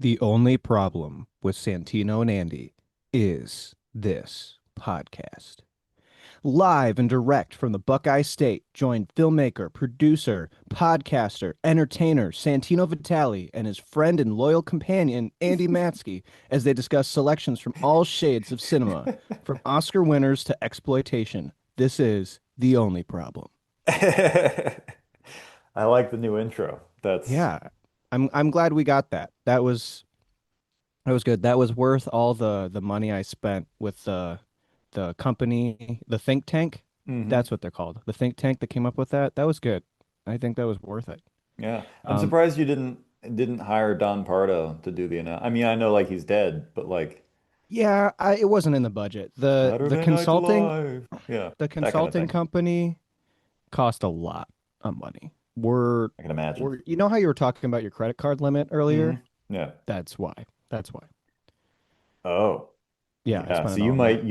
The only problem with Santino and Andy is this podcast. Live and direct from the Buckeye State, join filmmaker, producer, podcaster, entertainer Santino Vitale and his friend and loyal companion Andy Matsky as they discuss selections from all shades of cinema, from Oscar winners to exploitation. This is The Only Problem. I like the new intro. That's Yeah, I'm glad we got that. That was good. That was worth all the money I spent with the company, the think tank. hmm That's what they're called. The think tank that came up with that. That was good. I think that was worth it. yeah. I'm Um, surprised you didn't hire Don Pardo to do the announce. I mean, I know like he's dead, but like yeah, it wasn't in the budget. The Saturday Night consulting Live. Yeah, the that kind of consulting thing. company cost a lot of money. We're I can imagine. we're you know how you were talking about your credit card limit earlier? Yeah. That's why. That's why. Oh, Yeah, I yeah. spent So it all on that.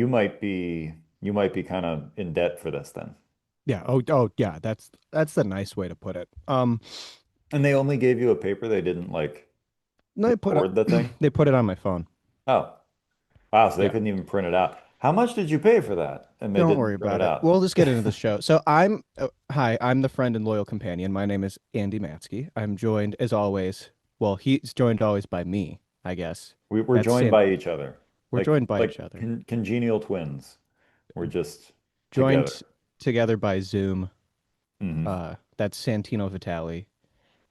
you might be kind of in debt for this then. Yeah. Oh yeah, that's the nice way to put it. And they only gave you a paper. They didn't like They put it record the thing. they put it on my phone. Oh, wow. So they Yeah. couldn't even print it out. How much did you pay for that? And they Don't didn't worry print about it it. out. We'll just get into the show. Hi, I'm the friend and loyal companion. My name is Andy Matsky. I'm joined as always. Well, he's joined always by me, I guess. We're That's joined San. by each other, We're joined by each other, congenial twins. We're just joined together. together by Zoom. hmm That's Santino Vitale,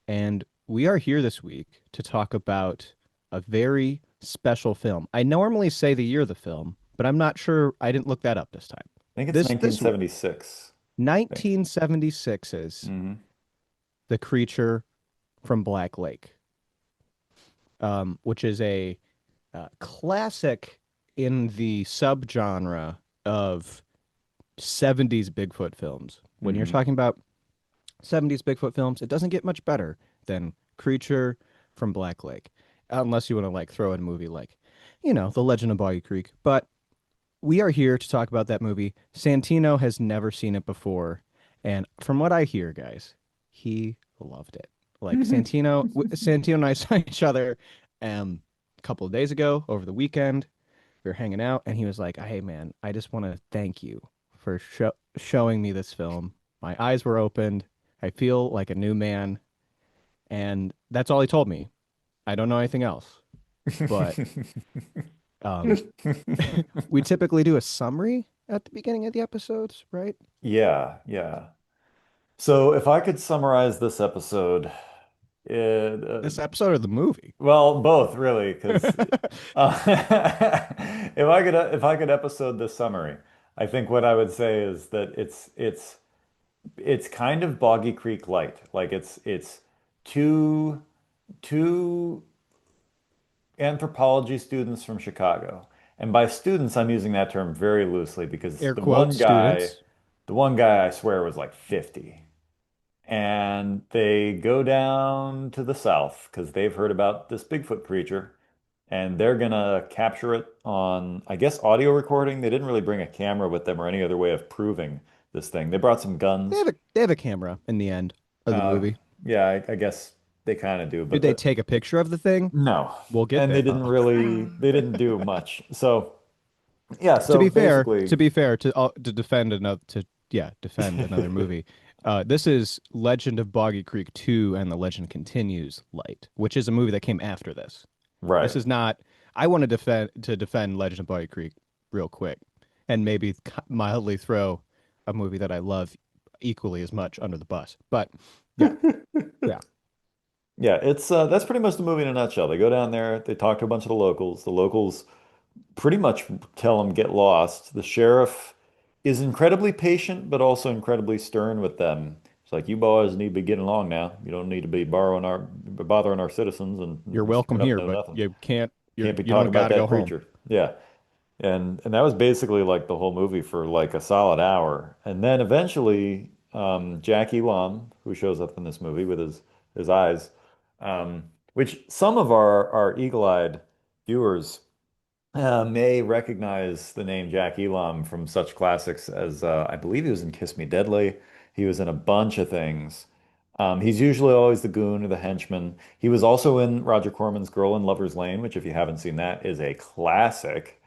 and we are here this week to talk about a very special film. I normally say the year of the film, but I'm not sure. I didn't look that up this time. I think it's This 1976. I think. 1976's hmm The Creature from Black Lake, which is a classic in the subgenre of 70s Bigfoot films. When you're hmm talking about 70s Bigfoot films, it doesn't get much better than Creature from Black Lake, unless you want to like throw in a movie like, The Legend of Boggy Creek. But we are here to talk about that movie. Santino has never seen it before, and from what I hear, guys, he loved it. Like Santino and I saw each other a couple of days ago over the weekend. We were hanging out, and he was like, "Hey, man, I just want to thank you for showing me this film. My eyes were opened. I feel like a new man." And that's all he told me. I don't know anything else, but um, we typically do a summary at the beginning of the episodes, right? Yeah, yeah. So if I could summarize this episode, This episode of the movie. well, both really, because if I could episode this summary, I think what I would say is that it's kind of Boggy Creek light. Like it's two two anthropology students from Chicago. And by students, I'm using that term very loosely because Air quotes, students. the one guy I swear was like 50. And they go down to the south because they've heard about this Bigfoot creature and they're gonna capture it on, I guess, audio recording. They didn't really bring a camera with them or any other way of proving this thing. They brought some guns. They have a camera in the end of the Uh, movie. yeah, I guess they kind of do, Did but they take a picture of the thing? no, We'll get and there. Oh. they didn't do much. So yeah, To so be fair, basically, to defend another to yeah defend another movie. This is Legend of Boggy Creek 2 and the Legend Continues Light, which is a movie that came after this. This right. is not. I want to defend Legend of Boggy Creek real quick, and maybe mildly throw a movie that I love equally as much under the bus. But yeah, yeah. Yeah, it's that's pretty much the movie in a nutshell. They go down there, they talk to a bunch of the locals. The locals pretty much tell them get lost. The sheriff is incredibly patient, but also incredibly stern with them. It's like you boys need to be getting along now. You don't need to be bothering our citizens You're and welcome screwing up here, no but nothing. you can't. Can't be You talking don't got about to go that home. creature. Yeah. And that was basically like the whole movie for like a solid hour. And then eventually, Jack Elam, who shows up in this movie with his eyes, which some of our eagle-eyed viewers may recognize the name Jack Elam from such classics as I believe he was in Kiss Me Deadly. He was in a bunch of things. He's usually always the goon or the henchman. He was also in Roger Corman's Girl in Lover's Lane, which, if you haven't seen that, is a classic.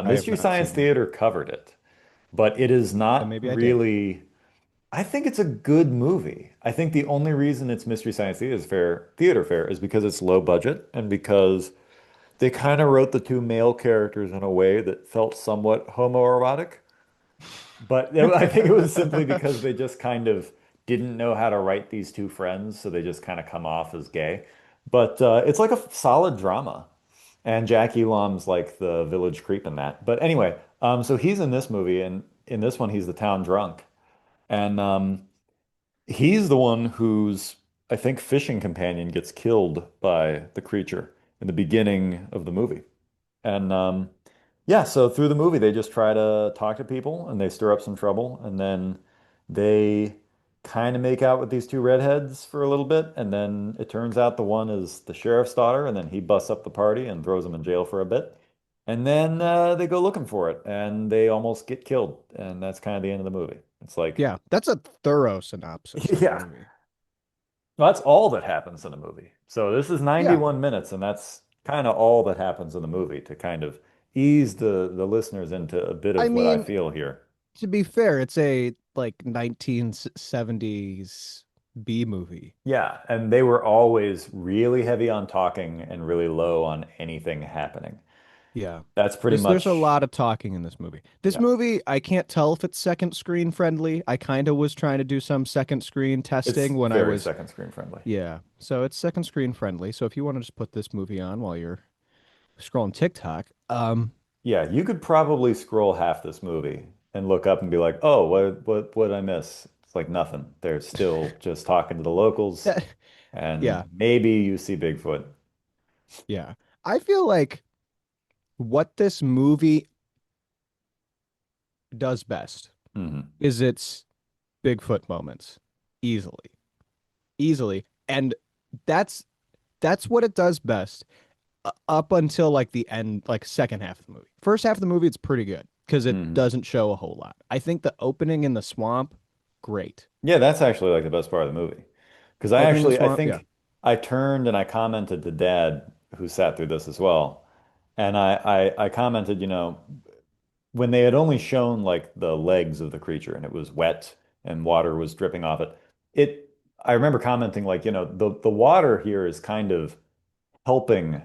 I have Mystery not Science seen that. Theater covered it, but it is Then not maybe I did. really. I think it's a good movie. I think the only reason it's Mystery Science Theater Fair is because it's low budget and because they kind of wrote the two male characters in a way that felt somewhat homoerotic. But I think it was simply because they just kind of didn't know how to write these two friends, so they just kind of come off as gay. But it's like a solid drama. And Jack Elam's like the village creep in that. But anyway, so he's in this movie, and in this one, he's the town drunk. And he's the one whose, I think, fishing companion gets killed by the creature in the beginning of the movie. And yeah, so through the movie, they just try to talk to people and they stir up some trouble. And then they kind of make out with these two redheads for a little bit. And then it turns out the one is the sheriff's daughter. And then he busts up the party and throws them in jail for a bit. And then they go looking for it and they almost get killed. And that's kind of the end of the movie. It's like, Yeah, that's a thorough synopsis of the yeah, movie. well, that's all that happens in a movie. So this is Yeah, 91 minutes, and that's kind of all that happens in the movie to kind of ease the listeners into a bit I of what I mean, feel here. to be fair, it's a like 1970s B movie. Yeah, and they were always really heavy on talking and really low on anything happening. Yeah. That's pretty There's a much, lot of talking in this movie. This yeah, movie, I can't tell if it's second screen friendly. I kind of was trying to do some second screen it's testing when I very was, second screen friendly. yeah. So it's second screen friendly. So if you want to just put this movie on while you're scrolling TikTok, Yeah, you could probably scroll half this movie and look up and be like, "Oh, what did I miss?" It's like nothing. They're still just talking to the locals, that, and yeah, maybe you see Bigfoot. yeah. I feel like what this movie does best Hmm. is its Bigfoot moments easily, easily. And that's that's what it does best up until like the end, like second half of the movie. First half of the movie, it's pretty good because it Hmm. doesn't show a whole lot. I think the opening in the swamp, great. Yeah, that's actually like the best part of the movie. Because Opening in the I swamp, yeah, think I turned and I commented to Dad, who sat through this as well, and I commented, when they had only shown like the legs of the creature and it was wet and water was dripping off it, it I remember commenting like, the water here is kind of helping.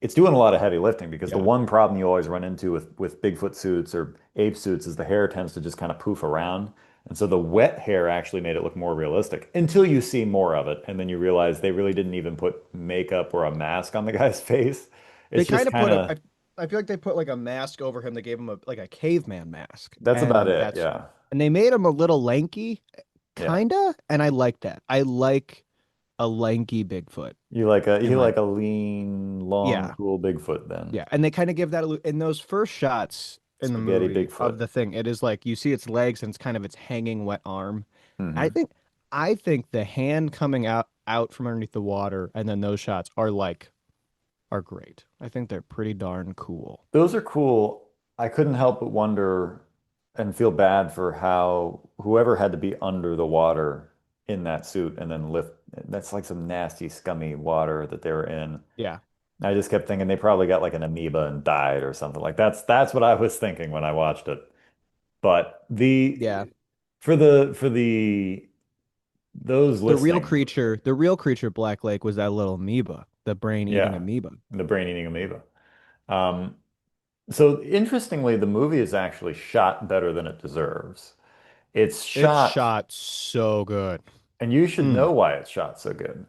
It's doing a lot of heavy lifting because the yeah. one problem you always run into with Bigfoot suits or ape suits is the hair tends to just kind of poof around. And so the wet hair actually made it look more realistic until you see more of it. And then you realize they really didn't even put makeup or a mask on the guy's face. They It's kind just of kind put a. of, I feel like they put like a mask over him. They gave him a like a caveman mask, that's about and it. that's Yeah. and they made him a little lanky, Yeah. kinda, and I like that. I like a lanky Bigfoot in You my like a lean, long, yeah. cool Bigfoot then. Yeah, and they kind of give that in those first shots in the Spaghetti movie Bigfoot. of the thing. It is like you see its legs and it's kind of its hanging wet arm. I Hmm. think I think the hand coming out from underneath the water and then those shots are great. I think they're pretty darn cool. Those are cool. I couldn't help but wonder and feel bad for how whoever had to be under the water in that suit and then lift. That's like some nasty, scummy water that they were in. Yeah, I just kept thinking they probably got like an amoeba and died or something. Like that's what I was thinking when I watched it. But yeah. for the those listening, The real creature Black Lake was that little amoeba, the brain-eating yeah, amoeba. the brain-eating amoeba. Um, So interestingly, the movie is actually shot better than it deserves. It's It's shot, shot so good. and you should Mm. know why it's shot so good.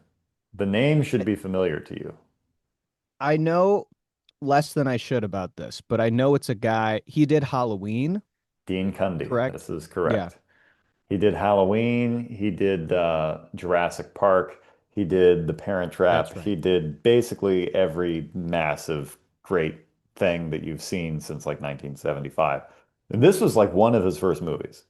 The name should be familiar to you. I know less than I should about this, but I know it's a guy. He did Halloween, Dean Cundy, correct? this is Yeah, correct. He did Halloween, he did Jurassic Park, he did The Parent that's Trap, right. he did basically every massive, great thing that you've seen since like 1975. And this was like one of his first movies.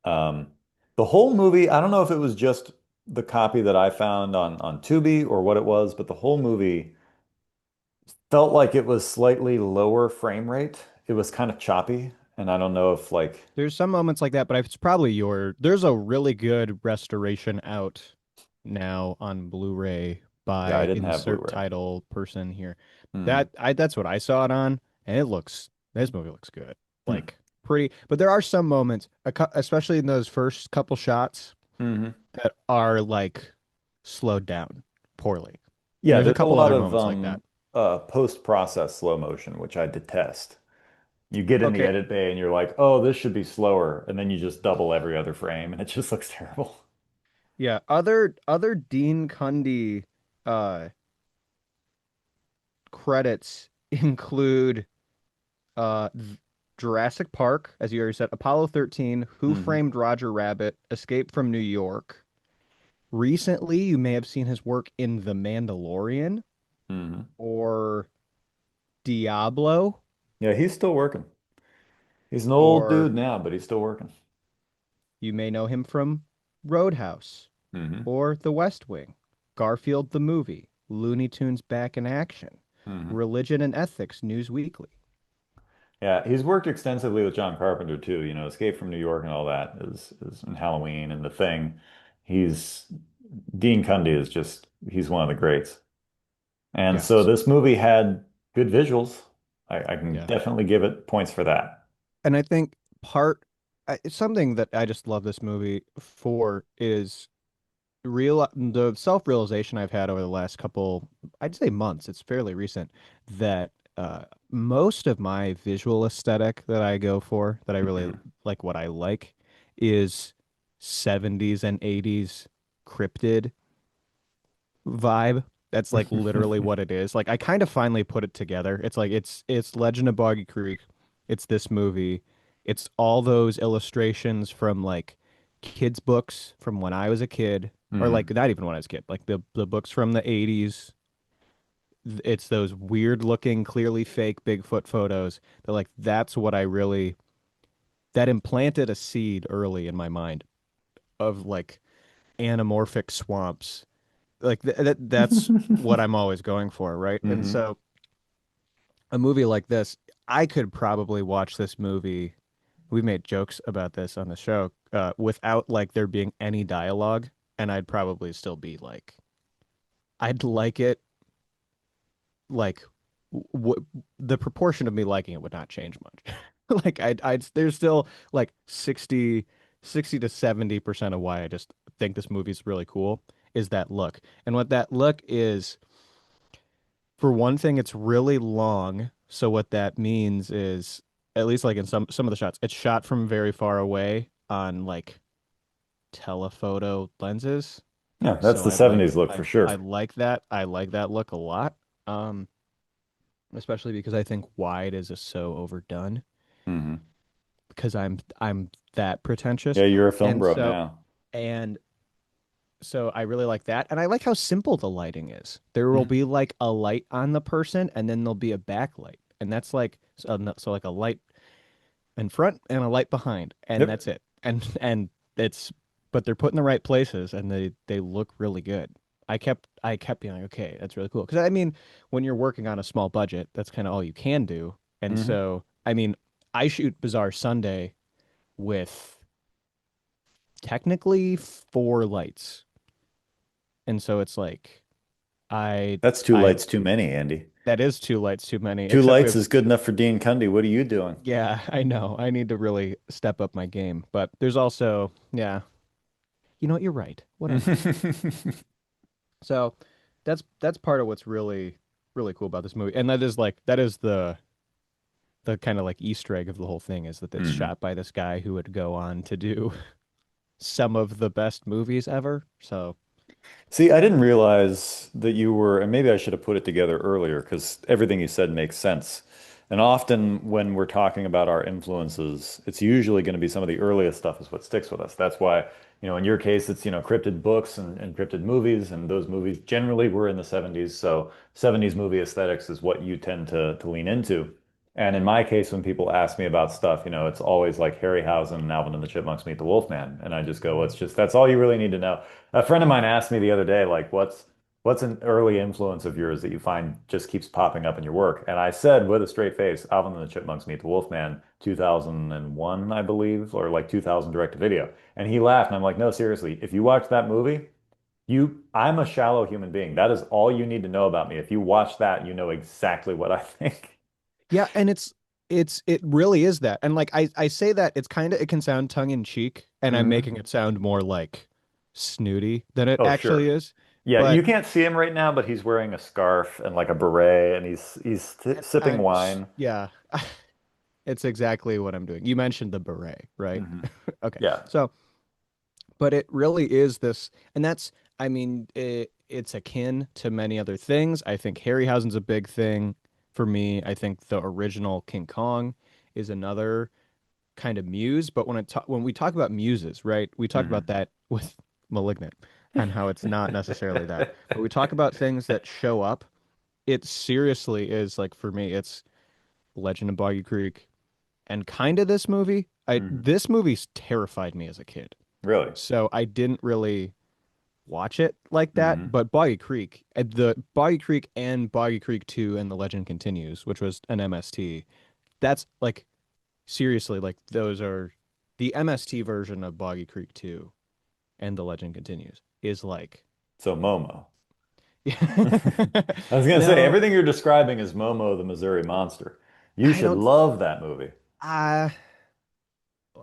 Um, the whole movie, I don't know if it was just the copy that I found on Tubi or what it was, but the whole movie felt like it was slightly lower frame rate. It was kind of choppy. And I don't know if like, There's some moments like that, but it's probably there's a really good restoration out now on Blu-ray yeah, I by didn't have insert Blu-ray. title person here. Hmm. That's what I saw it on, and this movie looks good. Hmm. Like pretty, but there are some moments, especially in those first couple shots, Hmm. that are like slowed down poorly. And Yeah, there's a there's a couple lot other of moments like that. post-process slow motion, which I detest. You get in the Okay, edit bay and you're like, oh, this should be slower, and then you just double every other frame, and it just looks terrible. yeah. Other Dean Cundy uh credits include Jurassic Park, as you already said, Apollo 13, Who Hmm. Framed Roger Rabbit, Escape from New York. Recently, you may have seen his work in The Mandalorian Hmm. or Diablo, Yeah, he's still working. He's an old or dude now, but he's still working. you may know him from Roadhouse Hmm. or The West Wing, Garfield the Movie, Looney Tunes Back in Action, Hmm. Religion and Ethics News Weekly. Yeah, he's worked extensively with John Carpenter too. You know, Escape from New York and all that is and Halloween and The Thing. He's Dean Cundey is just he's one of the greats. And so Yes. this movie had good visuals. I can Yeah. definitely give it points for that. And I think it's something that I just love this movie for is the self-realization I've had over the last couple, I'd say months, it's fairly recent, that most of my visual aesthetic that I go for, that I really Mhm. like what I like, is 70s and 80s cryptid vibe. That's like literally what it is. Like I kind of finally put it together. It's like it's Legend of Boggy Creek. It's this movie. It's all those illustrations from like kids' books from when I was a kid, or like Mhm. not even when I was a kid, like the books from the 80s. It's those weird looking, clearly fake Bigfoot photos. That like that's what I really that implanted a seed early in my mind of like anamorphic swamps like that's what I'm always going for, right? And Hmm. so a movie like this, I could probably watch this movie. We made jokes about this on the show, without like there being any dialogue, and I'd probably still be like, I'd like it like the proportion of me liking it would not change much. Like I'd there's still like 60 to 70% of why I just think this movie's really cool is that look. And what that look is, for one thing, it's really long. So what that means is, at least like in some of the shots, it's shot from very far away on like telephoto lenses. Yeah, that's So the 70s look for sure. I like that. I like that look a lot. Um, Especially because I think wide is just so overdone Hmm. because I'm that pretentious. Yeah, you're a film And bro so now. and so I really like that. And I like how simple the lighting is. There will Mhm. be like a light on the person and then there'll be a backlight. And that's like so like a light in front and a light behind and Yep. that's it. And it's but they're put in the right places and they look really good. I kept being like, okay, that's really cool. Because I mean, when you're working on a small budget, that's kind of all you can do. And Hmm. so, I mean, I shoot Bizarre Sunday with technically four lights. And so it's like I That's two I lights too many, Andy. that is two lights too many, Two except lights if is good enough for Dean Cundy. What are you doing? yeah, I know. I need to really step up my game. But there's also, yeah, you know what, you're right. Whatever. So that's part of what's really cool about this movie. And that is the kind of like Easter egg of the whole thing is that it's Hmm. shot by this guy who would go on to do some of the best movies ever. So See, I didn't realize that you were, and maybe I should have put it together earlier because everything you said makes sense. And often when we're talking about our influences, it's usually going to be some of the earliest stuff is what sticks with us. That's why, in your case, it's, cryptid books and cryptid movies, and those movies generally were in the 70s. So 70s movie aesthetics is what you tend to lean into. And in my case, when people ask me about stuff, it's always like Harryhausen and Alvin and the Chipmunks Meet the Wolfman. And I just go, well, it's just, that's all you really need to know. A friend of mine asked me the other day, like, what's an early influence of yours that you find just keeps popping up in your work? And I said with a straight face, Alvin and the Chipmunks Meet the Wolfman, 2001, I believe, or like 2000 direct to video. And he laughed, and I'm like, no, seriously, if you watch that movie, I'm a shallow human being. That is all you need to know about me. If you watch that, you know exactly what I think. Yeah, and it really is that. And like I say that it's kind of it can sound tongue in cheek, and I'm Hmm. making it sound more like snooty than it Oh, actually sure. is. Yeah, you But can't see him right now, but he's wearing a scarf and like a beret, and he's sipping wine. yeah, it's exactly what I'm doing. You mentioned the beret, right? Hmm. Okay. Yeah. So, but it really is this, and that's, I mean, it's akin to many other things. I think Harryhausen's a big thing for me. I think the original King Kong is another kind of muse. But when we talk about muses, right, we talk about Hmm. that with Malignant and how it's not necessarily that. But we talk about things that show up. It seriously is like for me, it's Legend of Boggy Creek and kind of this movie. I Hmm. This movie's terrified me as a kid. Really? So I didn't really watch it like that. Hmm. But Boggy Creek, the Boggy Creek and Boggy Creek 2 and The Legend Continues, which was an MST, that's like seriously, like those are the MST version of Boggy Creek 2 and The Legend Continues is like, So Momo. yeah. I was gonna say No, everything you're describing is Momo the Missouri Monster. You I should don't, love that movie. I,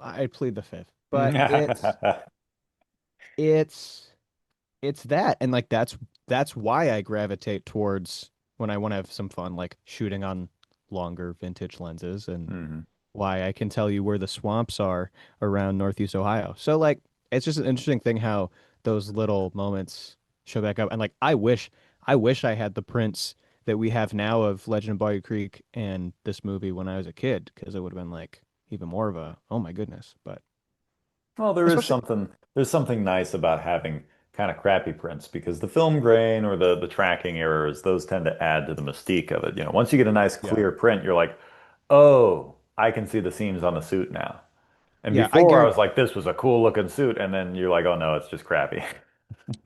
I plead the fifth, but it's, it's that. And like, that's why I gravitate towards when I want to have some fun, like shooting on longer vintage lenses and Hmm. why I can tell you where the swamps are around Northeast Ohio. So like it's just an interesting thing how those little moments show back up. And like I wish I had the prints that we have now of Legend of Bayou Creek and this movie when I was a kid, because it would have been like even more of a oh my goodness. But Well, especially there's something nice about having kind of crappy prints because the film grain or the tracking errors, those tend to add to the mystique of it. You know, once you get a nice yeah. clear print, you're like, oh, I can see the seams on the suit now. And Yeah, I before I guarantee was like, this was a cool looking suit, and then you're like, oh no, it's just crappy.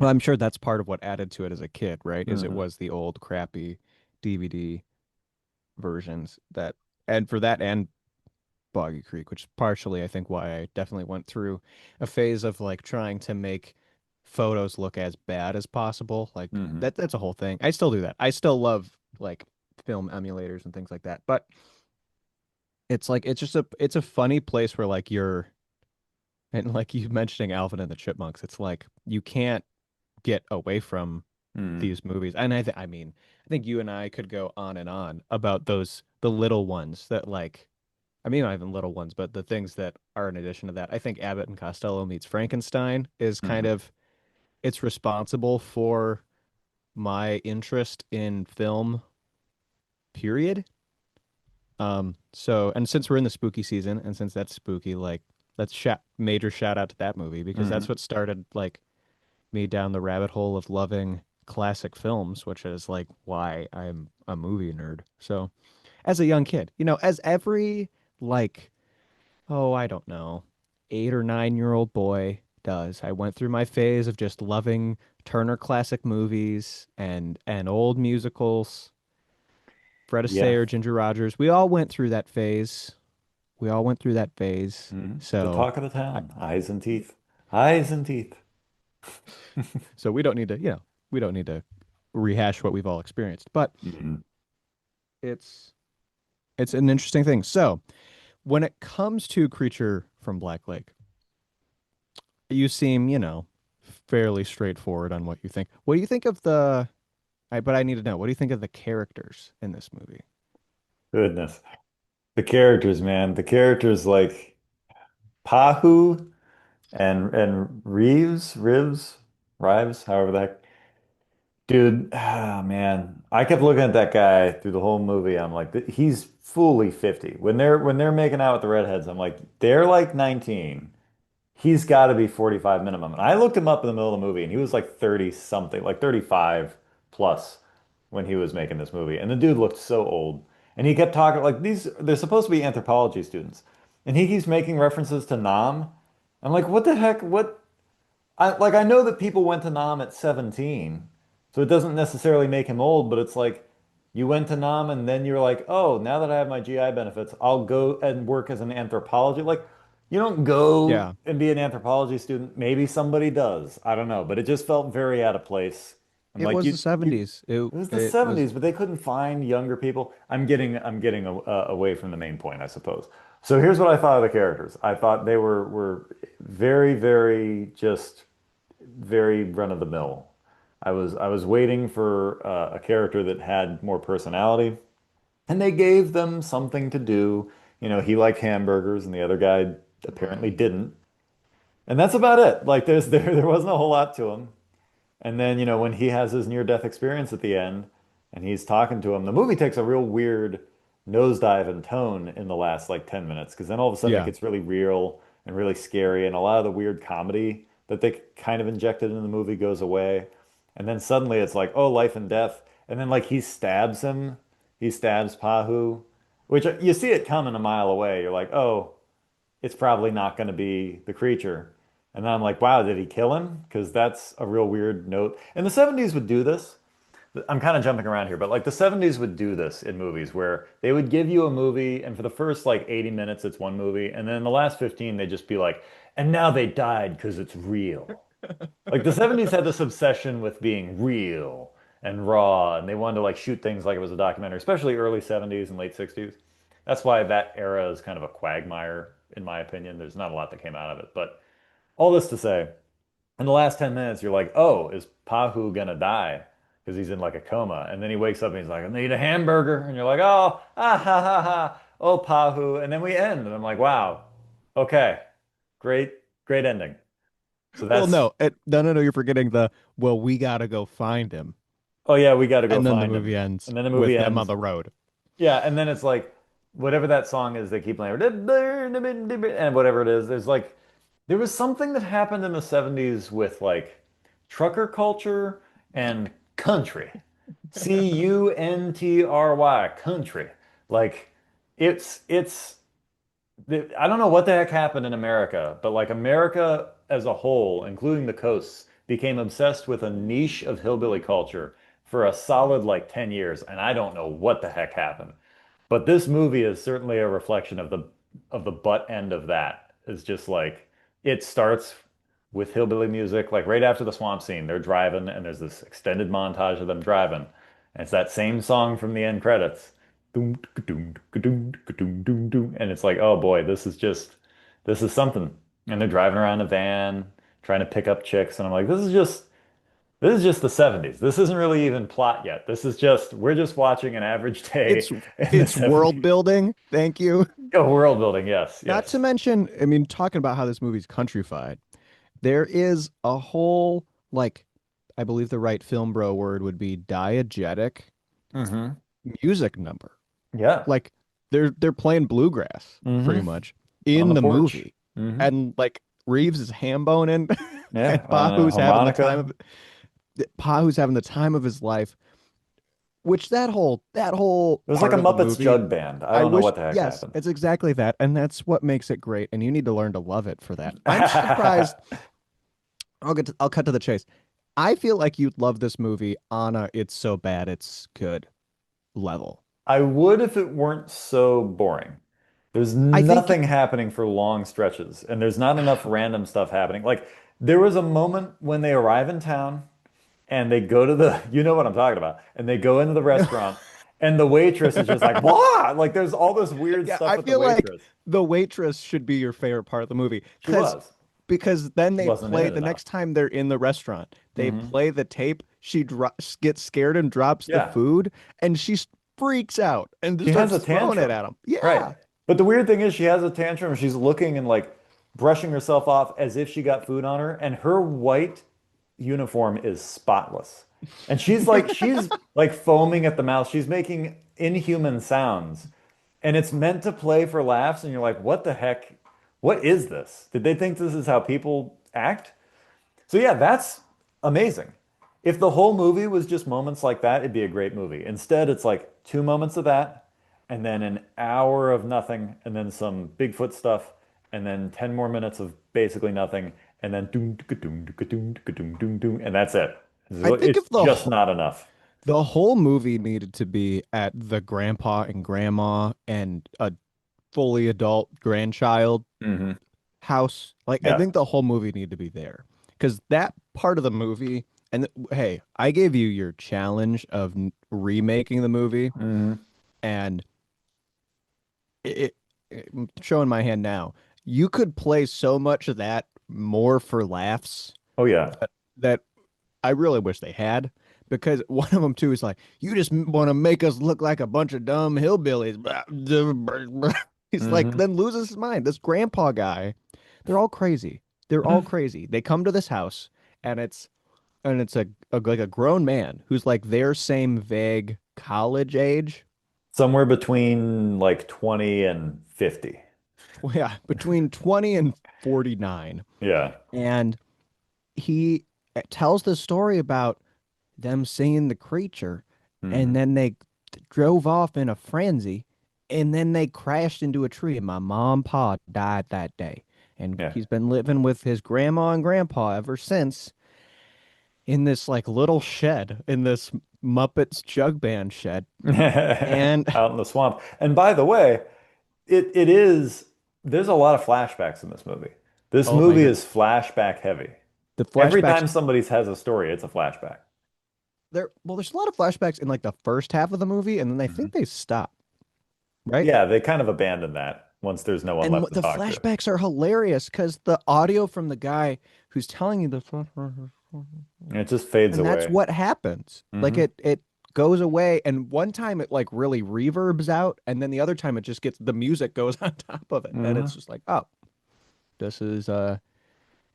well, I'm sure that's part of what added to it as a kid, right? Is it Hmm. was the old crappy DVD versions that and for that and Boggy Creek, which is partially, I think, why I definitely went through a phase of like trying to make photos look as bad as possible. Like Hmm. that's a whole thing. I still do that. I still love like film emulators and things like that. But it's like it's a funny place where like you're and like you mentioning Alvin and the Chipmunks, it's like you can't get away from Hmm. these movies. And I mean, I think you and I could go on and on about those the little ones that like I mean, not even little ones, but the things that are in addition to that. I think Abbott and Costello meets Frankenstein is kind Hmm. of it's responsible for my interest in film, period. So and since we're in the spooky season and since that's spooky, like let's major shout out to that movie because Hmm. that's what started like me down the rabbit hole of loving classic films, which is like why I'm a movie nerd. So as a young kid, as every like oh, I don't know, 8 or 9 year old boy does. I went through my phase of just loving Turner classic movies and old musicals, Fred Yeah. Astaire, Ginger Rogers. We all went through that phase. We all went through that phase. Hmm. The So, talk of the I, town. Eyes and teeth. Eyes and teeth. so we don't need to, we don't need to rehash what we've all experienced. But Hmm. it's it's an interesting thing. So, when it comes to Creature from Black Lake, you seem, fairly straightforward on what you think. What do you think of but I need to know, what do you think of the characters in this movie? Goodness. The characters, man. The characters like Pahu and Rives, however the heck. Dude, ah, man. I kept looking at that guy through the whole movie. I'm like, he's fully 50. When they're making out with the redheads, I'm like, they're like 19. He's got to be 45 minimum. And I looked him up in the middle of the movie and he was like 30 something, like 35 plus when he was making this movie. And the dude looked so old. And he kept talking like they're supposed to be anthropology students. And he keeps making references to Nam. I'm like, what the heck? I know that people went to Nam at 17, So it doesn't necessarily make him old, but it's like you went to Nam and then you're like, oh, now that I have my GI benefits, I'll go and work as an anthropology. Like, you don't go Yeah, and be an anthropology student. Maybe somebody does. I don't know, but it just felt very out of place. And it like was the you, 70s. it was the It was 70s, but they couldn't find younger people. I'm getting away from the main point, I suppose. So here's what I thought of the characters. I thought they were very, very just very run of the mill. I was waiting for a character that had more personality, and they gave them something to do. You know, he liked hamburgers, and the other guy apparently didn't. And that's about it. Like there wasn't a whole lot to him. And then, when he has his near-death experience at the end and he's talking to him, the movie takes a real weird nosedive in tone in the last like 10 minutes because then all of a sudden it yeah. gets really real and really scary and a lot of the weird comedy that they kind of injected in the movie goes away. And then suddenly it's like, oh, life and death. And then like he stabs him. He stabs Pahu, which you see it coming a mile away. You're like, oh, it's probably not going to be the creature. And then I'm like, wow, did he kill him? Because that's a real weird note. And the 70s would do this. I'm kind of jumping around here, but like the 70s would do this in movies where they would give you a movie, and for the first like 80 minutes, it's one movie. And then in the last 15, they'd just be like, and now they died because it's real. Like the 70s had this obsession with being real and raw, and they wanted to like shoot things like it was a documentary, especially early 70s and late 60s. That's why that era is kind of a quagmire, in my opinion. There's not a lot that came out of it. But all this to say, in the last 10 minutes, you're like, oh, is Pahu gonna die? Because he's in like a coma. And then he wakes up and he's like, I need a hamburger. And you're like, oh, ah, ha, ha, ha, oh, Pahu. And then we end. And I'm like, wow, okay, great, great ending. So Well, that's, no, no, no, no. You're forgetting the. Well, we gotta go find him, oh, yeah, we got to go and then the find movie him. ends And then the with movie them on ends. the road. Yeah. And then it's like, whatever that song is, they keep playing, and whatever it is, there's like, there was something that happened in the 70s with like trucker culture and country. Country. Country. Like it's I don't know what the heck happened in America, but like America as a whole, including the coasts, became obsessed with a niche of hillbilly culture for a solid like 10 years, and I don't know what the heck happened. But this movie is certainly a reflection of the butt end of that. It's just like it starts with hillbilly music, like right after the swamp scene, they're driving and there's this extended montage of them driving. And it's that same song from the end credits. Doom, doom, doom, doom, doom, doom. And it's like, oh boy, this is something. And they're driving around a van trying to pick up chicks. And I'm like, this is just the 70s. This isn't really even plot yet. This is just we're just watching an average day It's in the it's world 70s. building. Thank you. Oh, world building, yes, Not to yes. mention, I mean, talking about how this movie's countrified, there is a whole like, I believe the right film bro word would be diegetic Hmm. music number. Yeah. Like they're playing bluegrass pretty Hmm. much On in the the porch. movie, Hmm. and like Reeves is ham boning, and Yeah, on a harmonica. Pahu's having the time of his life. Which that whole It was like a part of the Muppets movie, jug band. I I don't know wish, what the heck yes, happened. it's exactly that, and that's what makes it great. And you need to learn to love it for that. I'm surprised. I'll cut to the chase. I feel like you'd love this movie on a it's so bad it's good level. I would if it weren't so boring. There's I think nothing happening for long stretches, and there's not enough random stuff happening. Like, there was a moment when they arrive in town and they go to the, you know what I'm talking about, and they go into the restaurant, and the waitress is just like, what? Like, there's all this weird yeah, stuff I with the feel like waitress. the waitress should be your favorite part of the movie She was. because then She they wasn't in play it the enough. next time they're in the restaurant, they Hmm. play the tape. Gets scared and drops the Yeah. food, and freaks out and just She has starts a throwing it tantrum. at him. Right. Yeah. But the weird thing is she has a tantrum. She's looking and like brushing herself off as if she got food on her, and her white uniform is spotless. And she's like foaming at the mouth. She's making inhuman sounds. And it's meant to play for laughs, and you're like, what the heck? What is this? Did they think this is how people act? So yeah, that's amazing. If the whole movie was just moments like that, it'd be a great movie. Instead, it's like 2 moments of that, and then an hour of nothing, and then some Bigfoot stuff, and then 10 more minutes of basically nothing, and then doom, doom, doom, doom, doom, doom, doom, and that's it. I think It's if just not enough. the whole movie needed to be at the grandpa and grandma and a fully adult grandchild Hmm. house. Like, I Yeah. think the whole movie needed to be there because that part of the movie. And hey, I gave you your challenge of remaking the movie, Hmm. and I'm showing my hand now. You could play so much of that more for laughs Oh yeah. that I really wish they had. Because one of them too is like, you just want to make us look like a bunch of dumb hillbillies. He's like, Hmm. then loses his mind. This grandpa guy, they're all crazy. They're all crazy. They come to this house, and it's like a grown man who's like their same vague college age. Somewhere between like 20 and 50. Yeah, between 20 and 49. Yeah. And he tells the story about them seeing the creature, and Hmm. then they drove off in a frenzy, and then they crashed into a tree, and my mom and pa died that day. And Yeah. he's been living with his grandma and grandpa ever since in this like little shed, in this Muppets jug band shed. And Out in the swamp. And by the way, it is there's a lot of flashbacks in this movie. This oh my movie god, is flashback heavy. the Every flashbacks time somebody has a story, it's a flashback. there's a lot of flashbacks in like the first half of the movie, and then I Mhm. think they stop, right? Yeah, they kind of abandon that once there's no one And left to the talk to. flashbacks are hilarious because the audio from the guy who's telling you the And it just fades and that's away. what happens. Like Hmm. it goes away, and one time it like really reverbs out, and then the other time it just gets the music goes on top of it, and it's Hmm. just like, oh, this is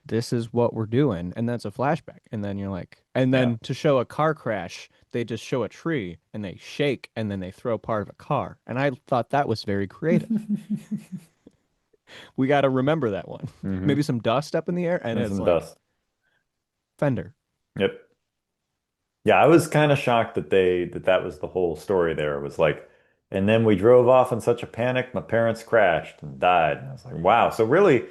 this is what we're doing, and that's a flashback, and then you're like, and Yeah. then to show a car crash, they just show a tree and they shake, and then they throw part of a car, and I thought that was very creative. We got to remember that one. Hmm. Maybe some dust up in the air, and And it's some like dust. Fender. Yep. Yeah, I was kind of shocked that that was the whole story there. It was like, and then we drove off in such a panic, my parents crashed and died. And I was like, wow. So really,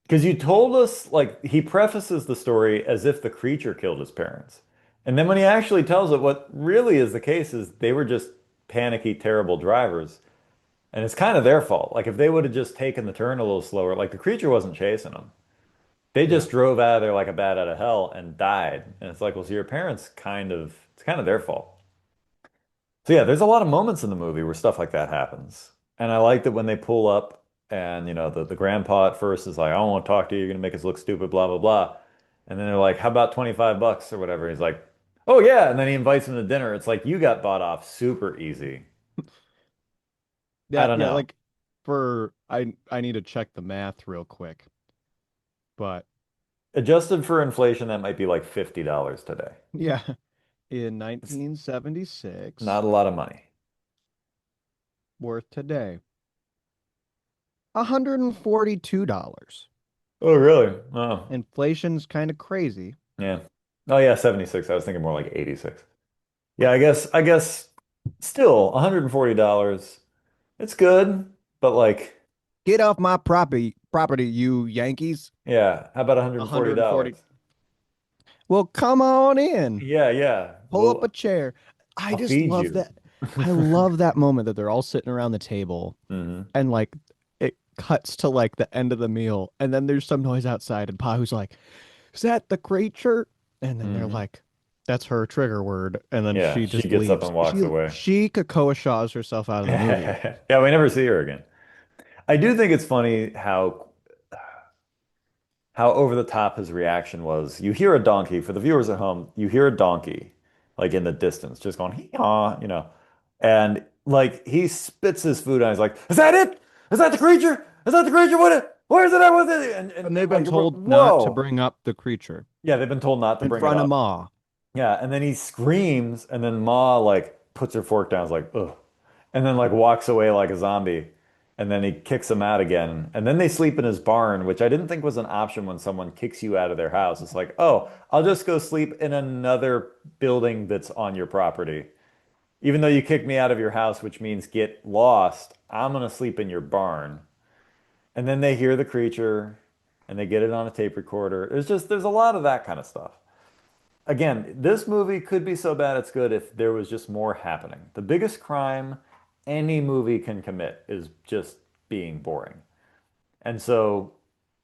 because you told us like he prefaces the story as if the creature killed his parents. And then when he actually tells it, what really is the case is they were just panicky, terrible drivers. And it's kind of their fault. Like if they would have just taken the turn a little slower, like the creature wasn't chasing them. They Yeah. just drove out of there like a bat out of hell and died. And it's like, well, so your parents it's kind of their fault. So yeah, there's a lot of moments in the movie where stuff like that happens. And I like that when they pull up and the grandpa at first is like, I don't want to talk to you, you're gonna make us look stupid, blah blah blah. And then they're like, how about 25 bucks or whatever? He's like, oh yeah, and then he invites him to dinner. It's like you got bought off super easy. I Yeah, don't yeah, know. like for I need to check the math real quick, but Adjusted for inflation, that might be like $50 today. yeah, in It's 1976, not a lot of money. worth today, $142. Oh, really? Oh, Inflation's kind of crazy. yeah. Oh yeah, 76. I was thinking more like 86. Yeah, I guess still $140. It's good, but like, Get off my property, you Yankees. yeah, how about $140? 140. Well, come on in. Yeah, yeah. Pull up a Well, chair. I I'll just feed love you. that. I love that moment that they're all sitting around the table, Hmm. and like it cuts to like the end of the meal, and then there's some noise outside, and Pahu's like, "Is that the creature?" And then they're Hmm. like, "That's her trigger word," and then Yeah, she she just gets up leaves. and walks away. She Kakoa Shaws herself out of the movie. Yeah, we never see her again. I do think it's funny how over the top his reaction was. You hear a donkey, for the viewers at home, you hear a donkey like in the distance, just going hee-haw. And like he spits his food out. He's like, "Is that it? Is that the creature? Is that the creature? Where is it? At? What's it?" And, And they've and been like, told not to whoa. bring up the creature Yeah, they've been told not to in bring it front of up. Ma. Yeah, and then he screams, and then Ma like puts her fork down, is like, ugh, and then like walks away like a zombie, and then he kicks him out again, and then they sleep in his barn, which I didn't think was an option when someone kicks you out of their house. It's like, oh, I'll just go sleep in another building that's on your property. Even though you kicked me out of your house, which means get lost, I'm gonna sleep in your barn. And then they hear the creature, and they get it on a tape recorder. There's a lot of that kind of stuff. again, this movie could be so bad it's good if there was just more happening. The biggest crime any movie can commit is just being boring. And so,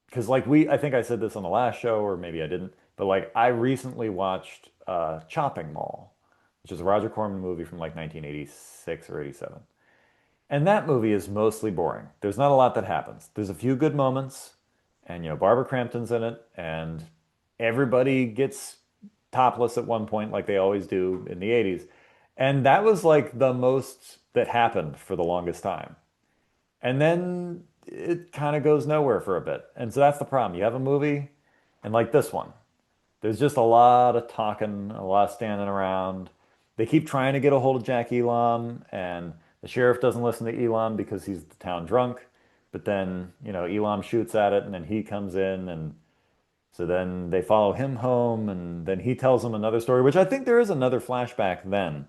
because like I think I said this on the last show, or maybe I didn't, but like I recently watched Chopping Mall, which is a Roger Corman movie from like 1986 or 87. And that movie is mostly boring. There's not a lot that happens. There's a few good moments, and Barbara Crampton's in it, and everybody gets topless at one point, like they always do in the 80s. And that was like the most that happened for the longest time. And then it kind of goes nowhere for a bit. And so that's the problem. You have a movie, and like this one, there's just a lot of talking, a lot of standing around. They keep trying to get a hold of Jack Elam, and the sheriff doesn't listen to Elam because he's the town drunk. But then, Elam shoots at it, and then he comes in, and so then they follow him home, and then he tells them another story, which I think there is another flashback then.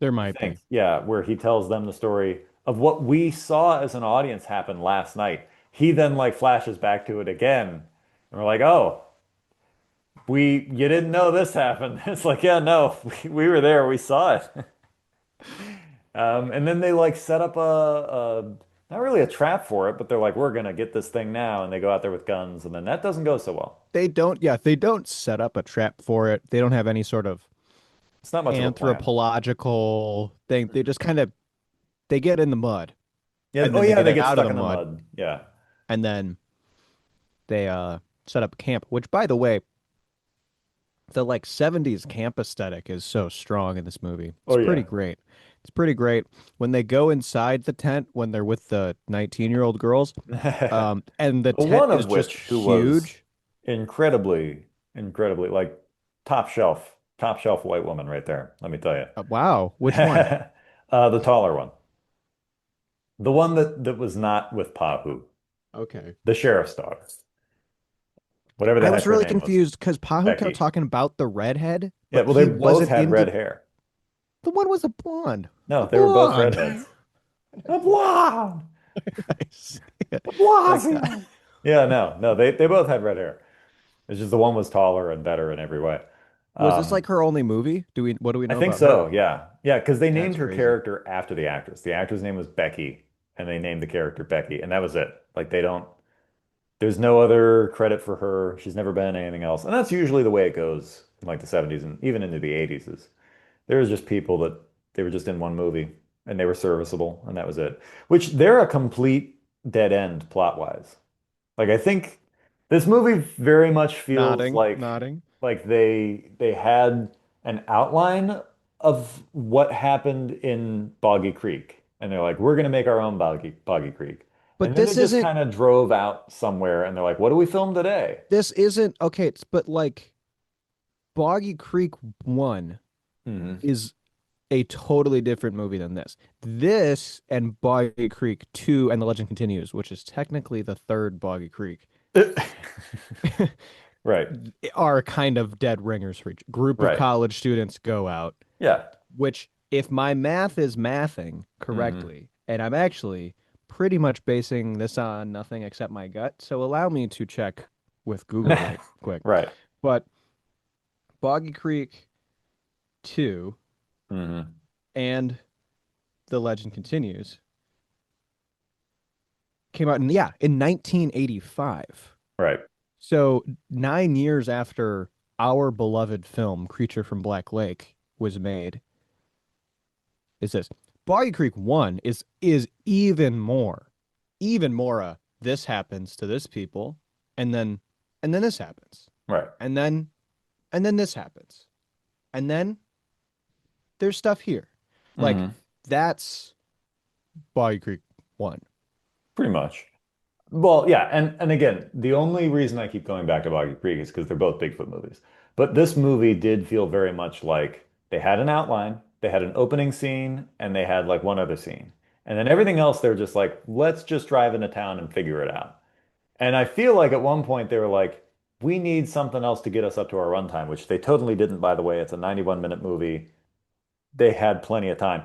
There I might think, be. yeah, where he tells them the story of what we saw as an audience happen last night. He then like flashes back to it again, and we're like, oh. You didn't know this happened. It's like, yeah, no, we were there. We saw it. And then they like set up not really a trap for it, but they're like, we're gonna get this thing now. And they go out there with guns, and then that doesn't go so well. They don't set up a trap for it. They don't have any sort of It's not much of a plan. anthropological thing. They just kind of they get in the mud Yeah. and Oh, then they yeah, get they it get out of stuck the in the mud mud. Yeah. and then they set up camp, which by the way, the like 70s camp aesthetic is so strong in this movie. It's Oh, pretty yeah. great. It's pretty great when they go inside the tent when they're with the 19-year-old girls. And the The tent one is of just which who was huge. incredibly like top shelf white woman right there. Let me tell you. Wow, which one? The taller one. The one that was not with Pahu, Okay. the sheriff's daughter, whatever the I heck was her really name was, confused because Pahu kept Becky. talking about the redhead, Yeah, but well, they he both wasn't had in red hair. the one was a blonde. No, A they were both blonde. redheads. The blonde, Nice. the Like Blasio. Yeah, no, they both had red hair. It's just the one was taller and better in every way. was this Um, like her only movie? What do we I know think about her? so. Yeah, because they named That's her crazy. character after the actress. The actress name was Becky, and they named the character Becky, and that was it. Like they don't. There's no other credit for her. She's never been in anything else. And that's usually the way it goes in like the 70s and even into the 80s is there was just people that they were just in one movie and they were serviceable and that was it. Which they're a complete dead end plot-wise. Like I think this movie very much feels Nodding, like nodding. they had an outline of what happened in Boggy Creek. And they're like, we're gonna make our own Boggy Creek. And But then they just kind of drove out somewhere and they're like, what do we film today? this isn't okay, but like Boggy Creek 1 Hmm. is a totally different movie than this. This and Boggy Creek 2 and The Legend Continues, which is technically the third Boggy Creek, Right, are kind of dead ringers for each group of right. college students go out, Yeah. which if my math is mathing Hmm. correctly, and I'm actually pretty much basing this on nothing except my gut, so allow me to check with Google right quick. Right. But Boggy Creek 2 Hmm. and The Legend Continues came out in 1985. Right. So 9 years after our beloved film Creature from Black Lake was made, is this Boggy Creek 1 is even more this happens to this people and then this happens. Right. And then this happens. And then there's stuff here. Like Hmm. that's Boggy Creek 1. Pretty much. Well, yeah, and again, the only reason I keep going back to Boggy Creek is because they're both Bigfoot movies. But this movie did feel very much like they had an outline, they had an opening scene, and they had like one other scene. And then everything else, they're just like, let's just drive into town and figure it out. And I feel like at one point they were like, we need something else to get us up to our runtime, which they totally didn't, by the way. It's a 91-minute movie. They had plenty of time.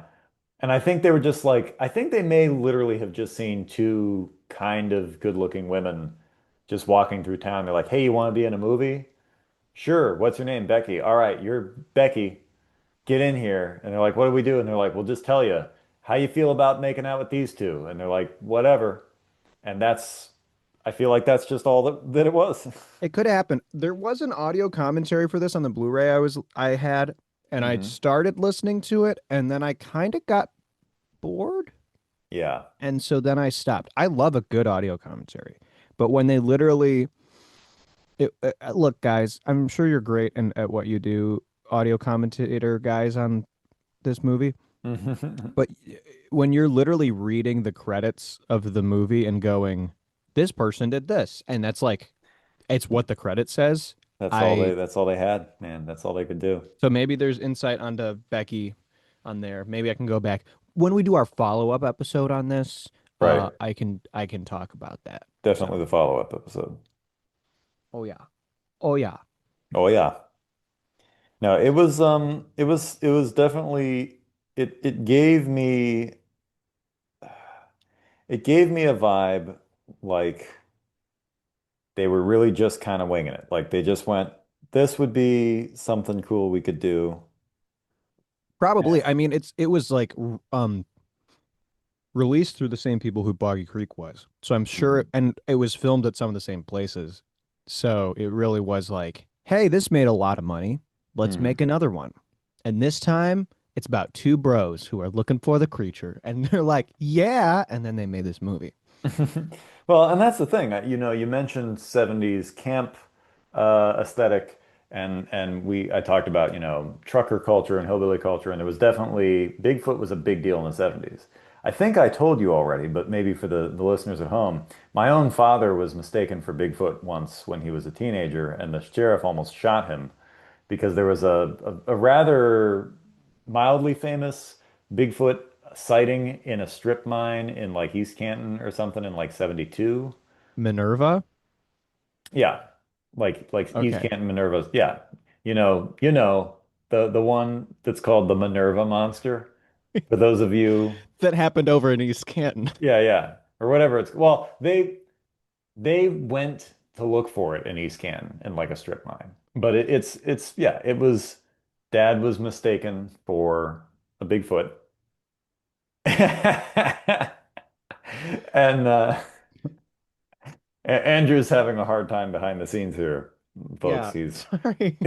And I think they were just like, I think they may literally have just seen two kind of good-looking women just walking through town. They're like, hey, you want to be in a movie? Sure, what's your name? Becky. All right, you're Becky. Get in here. And they're like, what do we do? And they're like, we'll just tell you how you feel about making out with these two. And they're like, whatever. And I feel like that's just all that it was. It could happen. There was an audio commentary for this on the Blu-ray I had, and I Hmm. started listening to it, and then I kind of got bored, Yeah. and so then I stopped. I love a good audio commentary, but when they literally, look, guys, I'm sure you're great at what you do, audio commentator guys on this movie, but when you're literally reading the credits of the movie and going, this person did this, and that's like, it's what the credit says. I That's all they had, man. That's all they could do. So maybe there's insight onto Becky on there. Maybe I can go back when we do our follow-up episode on this. Right. I can talk about that. Definitely So, the follow-up episode. oh yeah, oh yeah, Oh yeah. No, it was definitely it gave me a vibe like they were really just kind of winging it. Like they just went, this would be something cool we could do. probably. I mean, it was like released through the same people who Boggy Creek was. So I'm sure, Mhm. and it was filmed at some of the same places. So it really was like, hey, this made a lot of money. Let's make Mhm. another one. And this time it's about two bros who are looking for the creature. And they're like, yeah. And then they made this movie. Well, and that's the thing. You know, you mentioned 70s camp aesthetic and I talked about, you know, trucker culture and hillbilly culture, and there was definitely Bigfoot was a big deal in the 70s. I think I told you already, but maybe for the listeners at home, my own father was mistaken for Bigfoot once when he was a teenager, and the sheriff almost shot him because there was a rather mildly famous Bigfoot sighting in a strip mine in like East Canton or something in like 72. Minerva? Yeah. Like East Okay. Canton Minerva's. Yeah. The one that's called the Minerva monster. For those of you, That happened over in East Canton. yeah, yeah. Or whatever it's well, they went to look for it in East Canton in like a strip mine. But it's yeah, it was Dad was mistaken for a Bigfoot. And Andrew's having a hard time behind the scenes here, folks. Yeah. He's Sorry.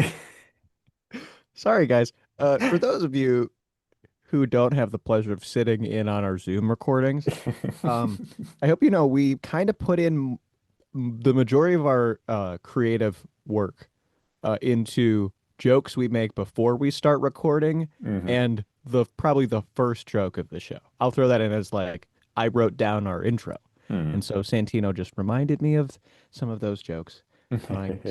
Sorry, guys. For those of you who don't have the pleasure of sitting in on our Zoom recordings, um, I hope you know we kind of put in the majority of our creative work into jokes we make before we start recording hmm and the probably the first joke of the show. I'll throw that in as like I wrote down our intro. hmm And so Santino just reminded me of some of those jokes, trying to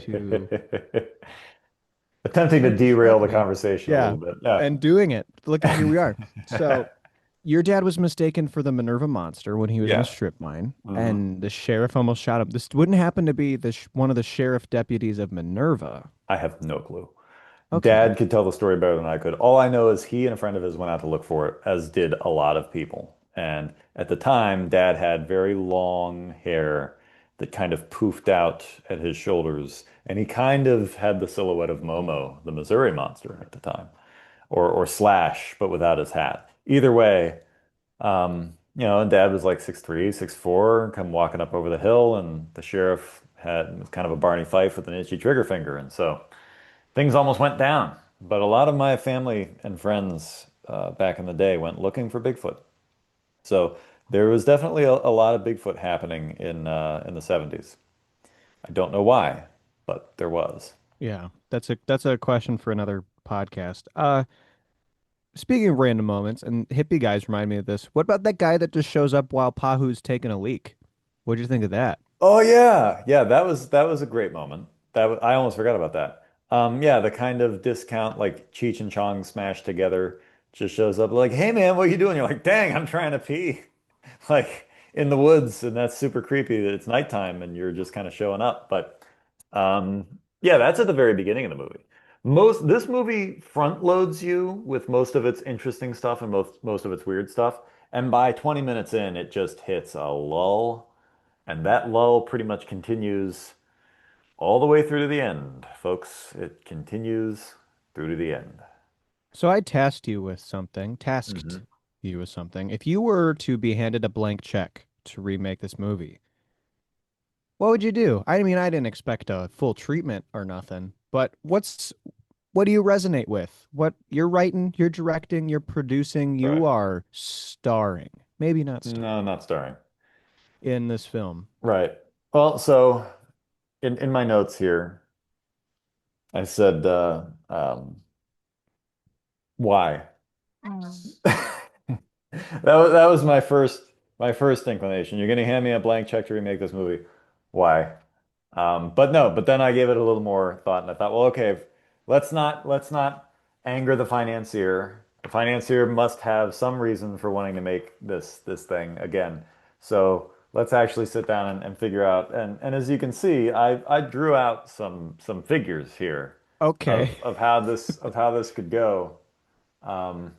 Attempting to trying to derail distract the me. conversation a Yeah. little bit. Yeah. And doing it. Look at here we are. So your dad was mistaken for the Minerva monster when he was in a Yeah. strip mine, hmm and the sheriff almost shot him. This wouldn't happen to be one of the sheriff deputies of Minerva. I have no clue. Okay. Dad could tell the story better than I could. All I know is he and a friend of his went out to look for it, as did a lot of people. And at the time, Dad had very long hair that kind of poofed out at his shoulders. And he kind of had the silhouette of Momo, the Missouri monster at the time, or Slash, but without his hat. Either way, you know, and Dad was like 6'3", 6'4", come walking up over the hill, and the sheriff had kind of a Barney Fife with an itchy trigger finger. And so things almost went down, but a lot of my family and friends back in the day went looking for Bigfoot. So there was definitely a lot of Bigfoot happening in the 70s. I don't know why, but there was. Yeah. That's a question for another podcast. Speaking of random moments, and hippie guys remind me of this. What about that guy that just shows up while Pahu's taking a leak? What'd you think of that? Oh yeah, yeah, that was a great moment. I almost forgot about that. Yeah, the kind of discount like Cheech and Chong smashed together just shows up like, "Hey man, what are you doing?" You're like, "Dang, I'm trying to pee." Like in the woods, and that's super creepy that it's nighttime and you're just kind of showing up. But yeah, that's at the very beginning of the movie. This movie front loads you with most of its interesting stuff and most of its weird stuff. And by 20 minutes in, it just hits a lull. And that lull pretty much continues all the way through to the end, folks. It continues through to the end. So I tasked you with something, Hmm. tasked you with something. If you were to be handed a blank check to remake this movie, what would you do? I mean, I didn't expect a full treatment or nothing, but what do you resonate with? What you're writing, you're directing, you're producing, you Right. are starring, maybe not No, starring not starring. in this film. Right. Well, so in my notes here, I said, why? That was my first inclination. You're gonna hand me a blank check to remake this movie. Why? But no, but then I gave it a little more thought and I thought, well, okay, let's not anger the financier. The financier must have some reason for wanting to make this thing again. So let's actually sit down and figure out and as you can see, I drew out some figures here Okay. of how this could go. Um,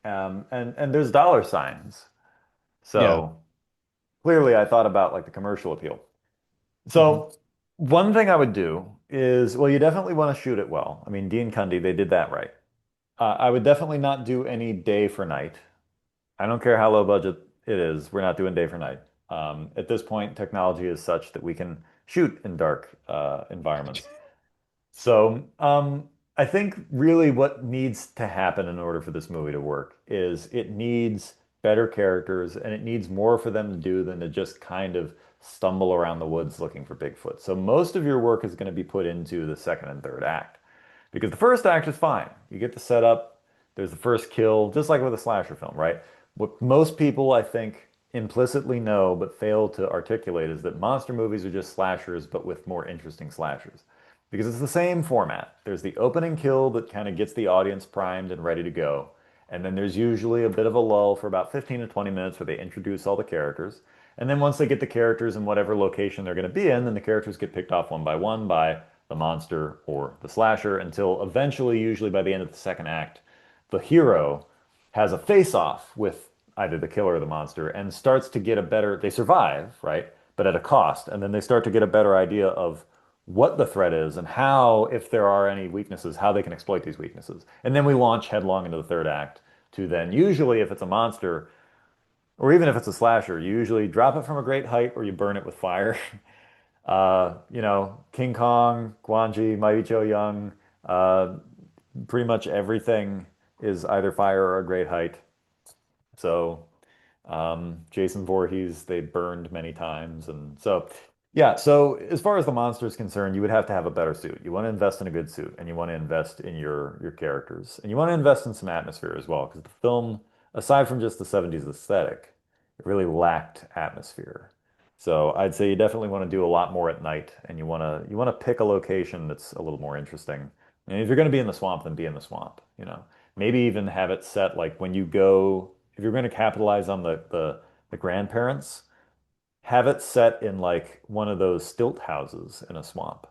and there's dollar signs. Yeah. So clearly I thought about like the commercial appeal. Hmm. So one thing I would do is, well, you definitely want to shoot it well. I mean, Dean Cundy, they did that right. I would definitely not do any day for night. I don't care how low budget it is. We're not doing day for night. At this point, technology is such that we can shoot in dark environments. So, I think really what needs to happen in order for this movie to work is it needs better characters and it needs more for them to do than to just kind of stumble around the woods looking for Bigfoot. So most of your work is going to be put into the second and third act because the first act is fine. You get the setup, there's the first kill, just like with a slasher film, right? What most people, I think, implicitly know but fail to articulate is that monster movies are just slashers, but with more interesting slashers because it's the same format. There's the opening kill that kind of gets the audience primed and ready to go. And then there's usually a bit of a lull for about 15 to 20 minutes where they introduce all the characters. And then once they get the characters in whatever location they're going to be in, then the characters get picked off one by the monster or the slasher until eventually, usually by the end of the second act, the hero has a face-off with either the killer or the monster and starts to get a better, they survive, right? But at a cost. And then they start to get a better idea of what the threat is and how, if there are any weaknesses, how they can exploit these weaknesses. And then we launch headlong into the third act to then, usually if it's a monster, or even if it's a slasher, you usually drop it from a great height or you burn it with fire. King Kong, Guanji, Mighty Joe Young, uh, pretty much everything is either fire or a great height. So Jason Voorhees, they burned many times. And so, yeah, so as far as the monster is concerned, you would have to have a better suit. You want to invest in a good suit and you want to invest in your characters. And you want to invest in some atmosphere as well, because the film, aside from just the 70s aesthetic, it really lacked atmosphere. So I'd say you definitely want to do a lot more at night and you want to pick a location that's a little more interesting. And if you're going to be in the swamp, then be in the swamp, you know. Maybe even have it set like when you go if you're going to capitalize on the grandparents, have it set in like one of those stilt houses in a swamp,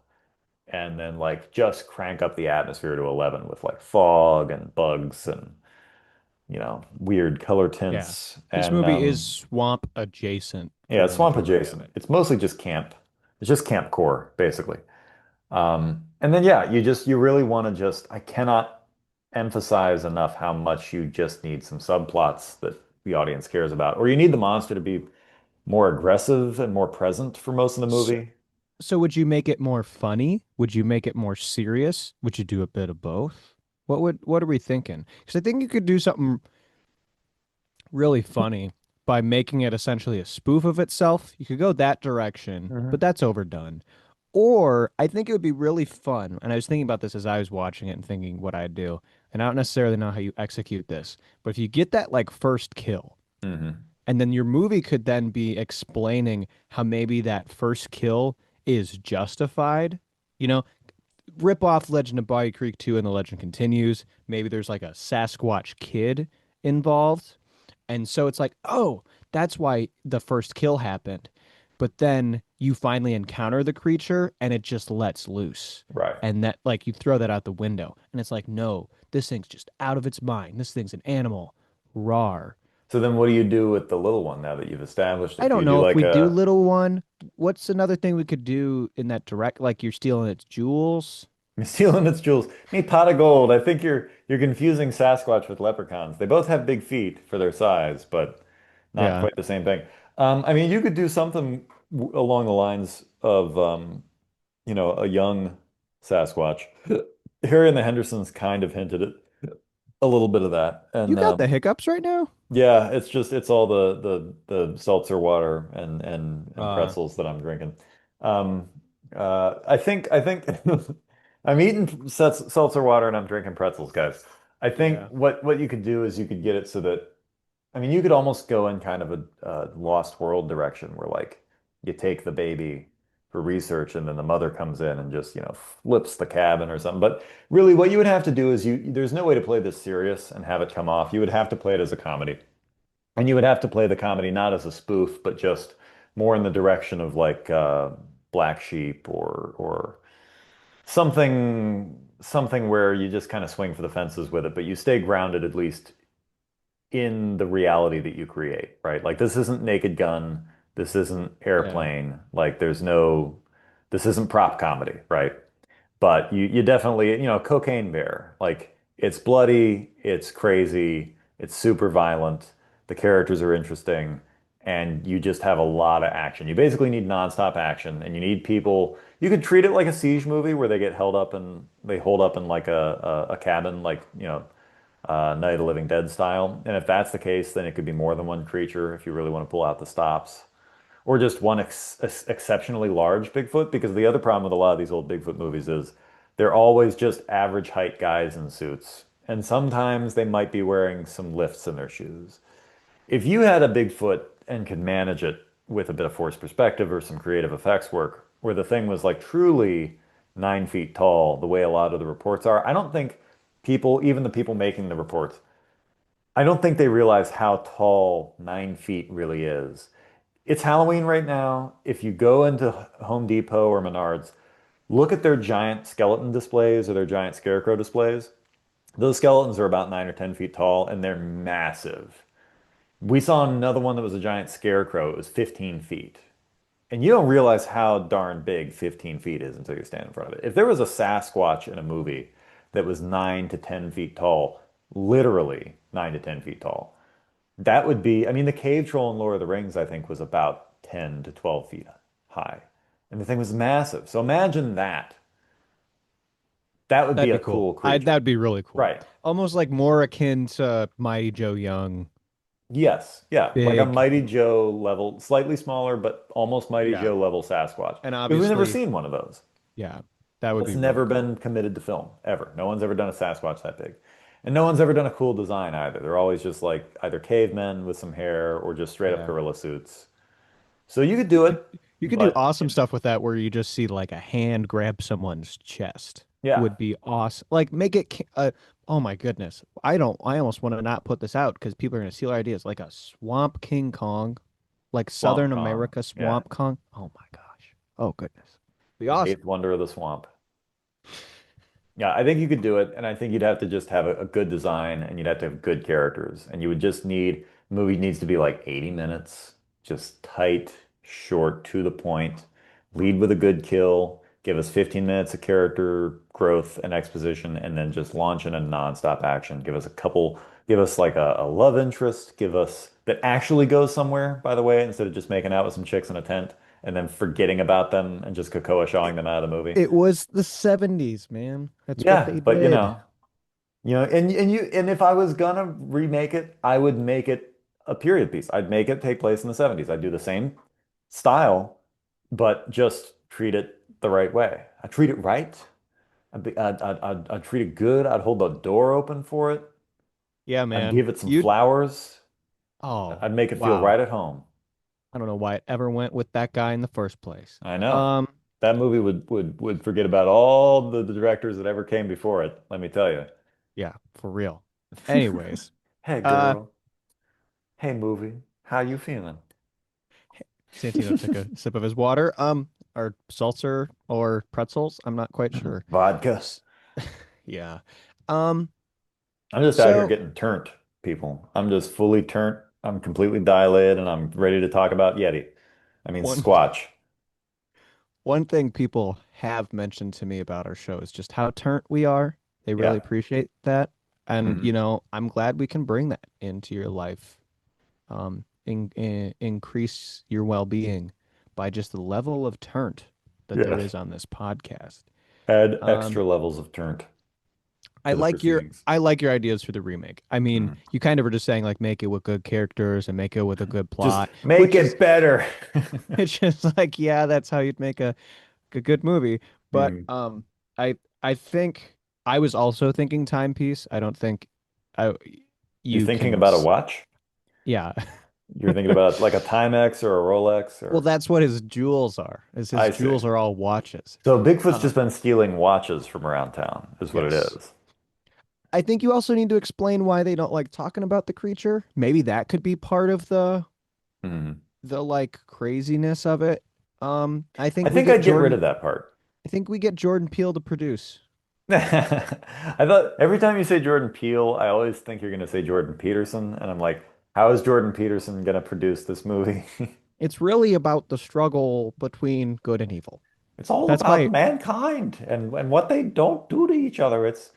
and then like just crank up the atmosphere to 11 with like fog and bugs and weird color Yeah. tints This and movie is swamp adjacent yeah, for it's the swamp majority of adjacent. it. It's mostly just camp. It's just camp core basically. And then yeah, you really want to just I cannot emphasize enough how much you just need some subplots that the audience cares about, or you need the monster to be more aggressive and more present for most of the So, movie. so would you make it more funny? Would you make it more serious? Would you do a bit of both? What are we thinking? Because I think you could do something really funny by making it essentially a spoof of itself. You could go that direction, but Hmm. that's overdone. Or I think it would be really fun. And I was thinking about this as I was watching it and thinking what I'd do. And I don't necessarily know how you execute this, but if you get that like first kill, Hmm. and then your movie could then be explaining how maybe that first kill is justified. You know, rip off Legend of Bayou Creek 2 and the legend continues. Maybe there's like a Sasquatch kid involved. And so it's like, oh, that's why the first kill happened. But then you finally encounter the creature and it just lets loose. Right. And that, like, you throw that out the window. And it's like, no, this thing's just out of its mind. This thing's an animal. Rawr. So then what do you do with the little one now that you've established I it? Do don't you do know if like we do a little one. What's another thing we could do in that direct, like you're stealing its jewels? stealing its jewels? Me pot of gold. I think you're confusing Sasquatch with leprechauns. They both have big feet for their size, but not Yeah. quite the same thing. I mean, you could do something along the lines of a young Sasquatch. Harry and the Hendersons kind of hinted at a little bit of that. You And got the hiccups right now? yeah, it's all the seltzer water and Uh, pretzels that I'm drinking. Um, I think I'm eating seltzer water and I'm drinking pretzels, guys. I think yeah. what you could do is you could get it so that I mean you could almost go in kind of a Lost World direction where like you take the baby for research and then the mother comes in and just flips the cabin or something. But really, what you would have to do is there's no way to play this serious and have it come off. You would have to play it as a comedy. And you would have to play the comedy not as a spoof, but just more in the direction of like Black Sheep or something where you just kind of swing for the fences with it, but you stay grounded at least in the reality that you create, right? Like this isn't Naked Gun, this isn't Yeah. Airplane, like this isn't prop comedy, right? But you definitely, Cocaine Bear, like it's bloody, it's crazy, it's super violent, the characters are interesting, and you just have a lot of action. You basically need nonstop action, and you need people. You could treat it like a siege movie where they get held up and they hold up in like a cabin, like Night of the Living Dead style. And if that's the case, then it could be more than one creature if you really want to pull out the stops or just one exceptionally large Bigfoot. Because the other problem with a lot of these old Bigfoot movies is they're always just average height guys in suits. And sometimes they might be wearing some lifts in their shoes. If you had a Bigfoot and could manage it with a bit of forced perspective or some creative effects work, where the thing was like truly 9 feet tall, the way a lot of the reports are, I don't think people, even the people making the reports, I don't think they realize how tall 9 feet really is. It's Halloween right now. If you go into Home Depot or Menards, look at their giant skeleton displays or their giant scarecrow displays. Those skeletons are about 9 or 10 feet tall and they're massive. We saw another one that was a giant scarecrow. It was 15 feet. And you don't realize how darn big 15 feet is until you stand in front of it. If there was a Sasquatch in a movie that was 9 to 10 feet tall, literally 9 to 10 feet tall, that would be, I mean, the cave troll in Lord of the Rings, I think, was about 10 to 12 feet high. And the thing was massive. So imagine that. That would be That'd be a cool. cool I creature. that'd be really cool. Right. Almost like more akin to Mighty Joe Young. Yes. Yeah. Like a Big. Mighty Joe level, slightly smaller, but almost Mighty Yeah. Joe level Sasquatch. And Because we've never obviously, seen one of those. yeah, that would It's be really never cool. been committed to film, ever. No one's ever done a Sasquatch that big. And no one's ever done a cool design either. They're always just like either cavemen with some hair or just straight up Yeah. gorilla suits. So you could You do could it, you could do but awesome stuff with that where you just see like a hand grab someone's chest yeah. would be awesome. Like make it oh my goodness. I almost want to not put this out because people are going to steal our ideas like a swamp King Kong, like Swamp Southern Kong. America Yeah. swamp Kong. Oh my gosh. Oh goodness. Be The awesome. eighth wonder of the swamp. Yeah, I think you could do it, and I think you'd have to just have a good design, and you'd have to have good characters, and you would just need the movie needs to be like 80 minutes, just tight, short, to the point. Lead with a good kill, give us 15 minutes of character growth and exposition, and then just launch in a nonstop action. Give us like a love interest, give us that actually goes somewhere, by the way, instead of just making out with some chicks in a tent and then forgetting about them and just Cocoa showing them out of the movie. It was the 70s, man. That's what Yeah, they but did. and if I was gonna remake it, I would make it a period piece. I'd make it take place in the 70s. I'd do the same style, but just treat it the right way. I'd treat it right. I'd treat it good. I'd hold the door open for it. Yeah, I'd man. give it some You flowers. Oh, I'd make it feel wow. right at home. I don't know why it ever went with that guy in the first place. I know. Um, That movie would forget about all the directors that ever came before it, let me tell you. yeah, for real. Anyways, Hey uh, girl. Hey movie. How you feeling? Santino took a sip of his water. Or seltzer or pretzels. I'm not quite sure. Vodka. Yeah. Um, I'm just out here so getting turnt, people. I'm just fully turnt. I'm completely dilated and I'm ready to talk about Yeti. I mean, One Squatch. one thing people have mentioned to me about our show is just how turnt we are. They really Yeah. appreciate that. And, Hmm. I'm glad we can bring that into your life. Increase your well-being by just the level of turnt that there Yes. is on this podcast. Add Um, extra levels of turnt I to the like your proceedings. I like your ideas for the remake. I mean, Mhm. you kind of were just saying like make it with good characters and make it with a good Just plot, make which is it better. it's just like yeah, that's how you'd make a good movie. But Mm. I think I was also thinking timepiece. I don't think I You're you thinking can about a watch? yeah. You're thinking about like a Timex or a Rolex Well, or that's what his jewels are. Is his I see. jewels are all watches. So Bigfoot's Uh, just been stealing watches from around town, is what it yes. is. I think you also need to explain why they don't like talking about the creature. Maybe that could be part of Mhm. the like craziness of it. I I think we think get I'd get rid Jordan. of that part. I think we get Jordan Peele to produce. I thought every time you say Jordan Peele, I always think you're going to say Jordan Peterson. And I'm like, how is Jordan Peterson going to produce this movie? It's really about the struggle between good and evil. It's all That's about my mankind and what they don't do to each other. It's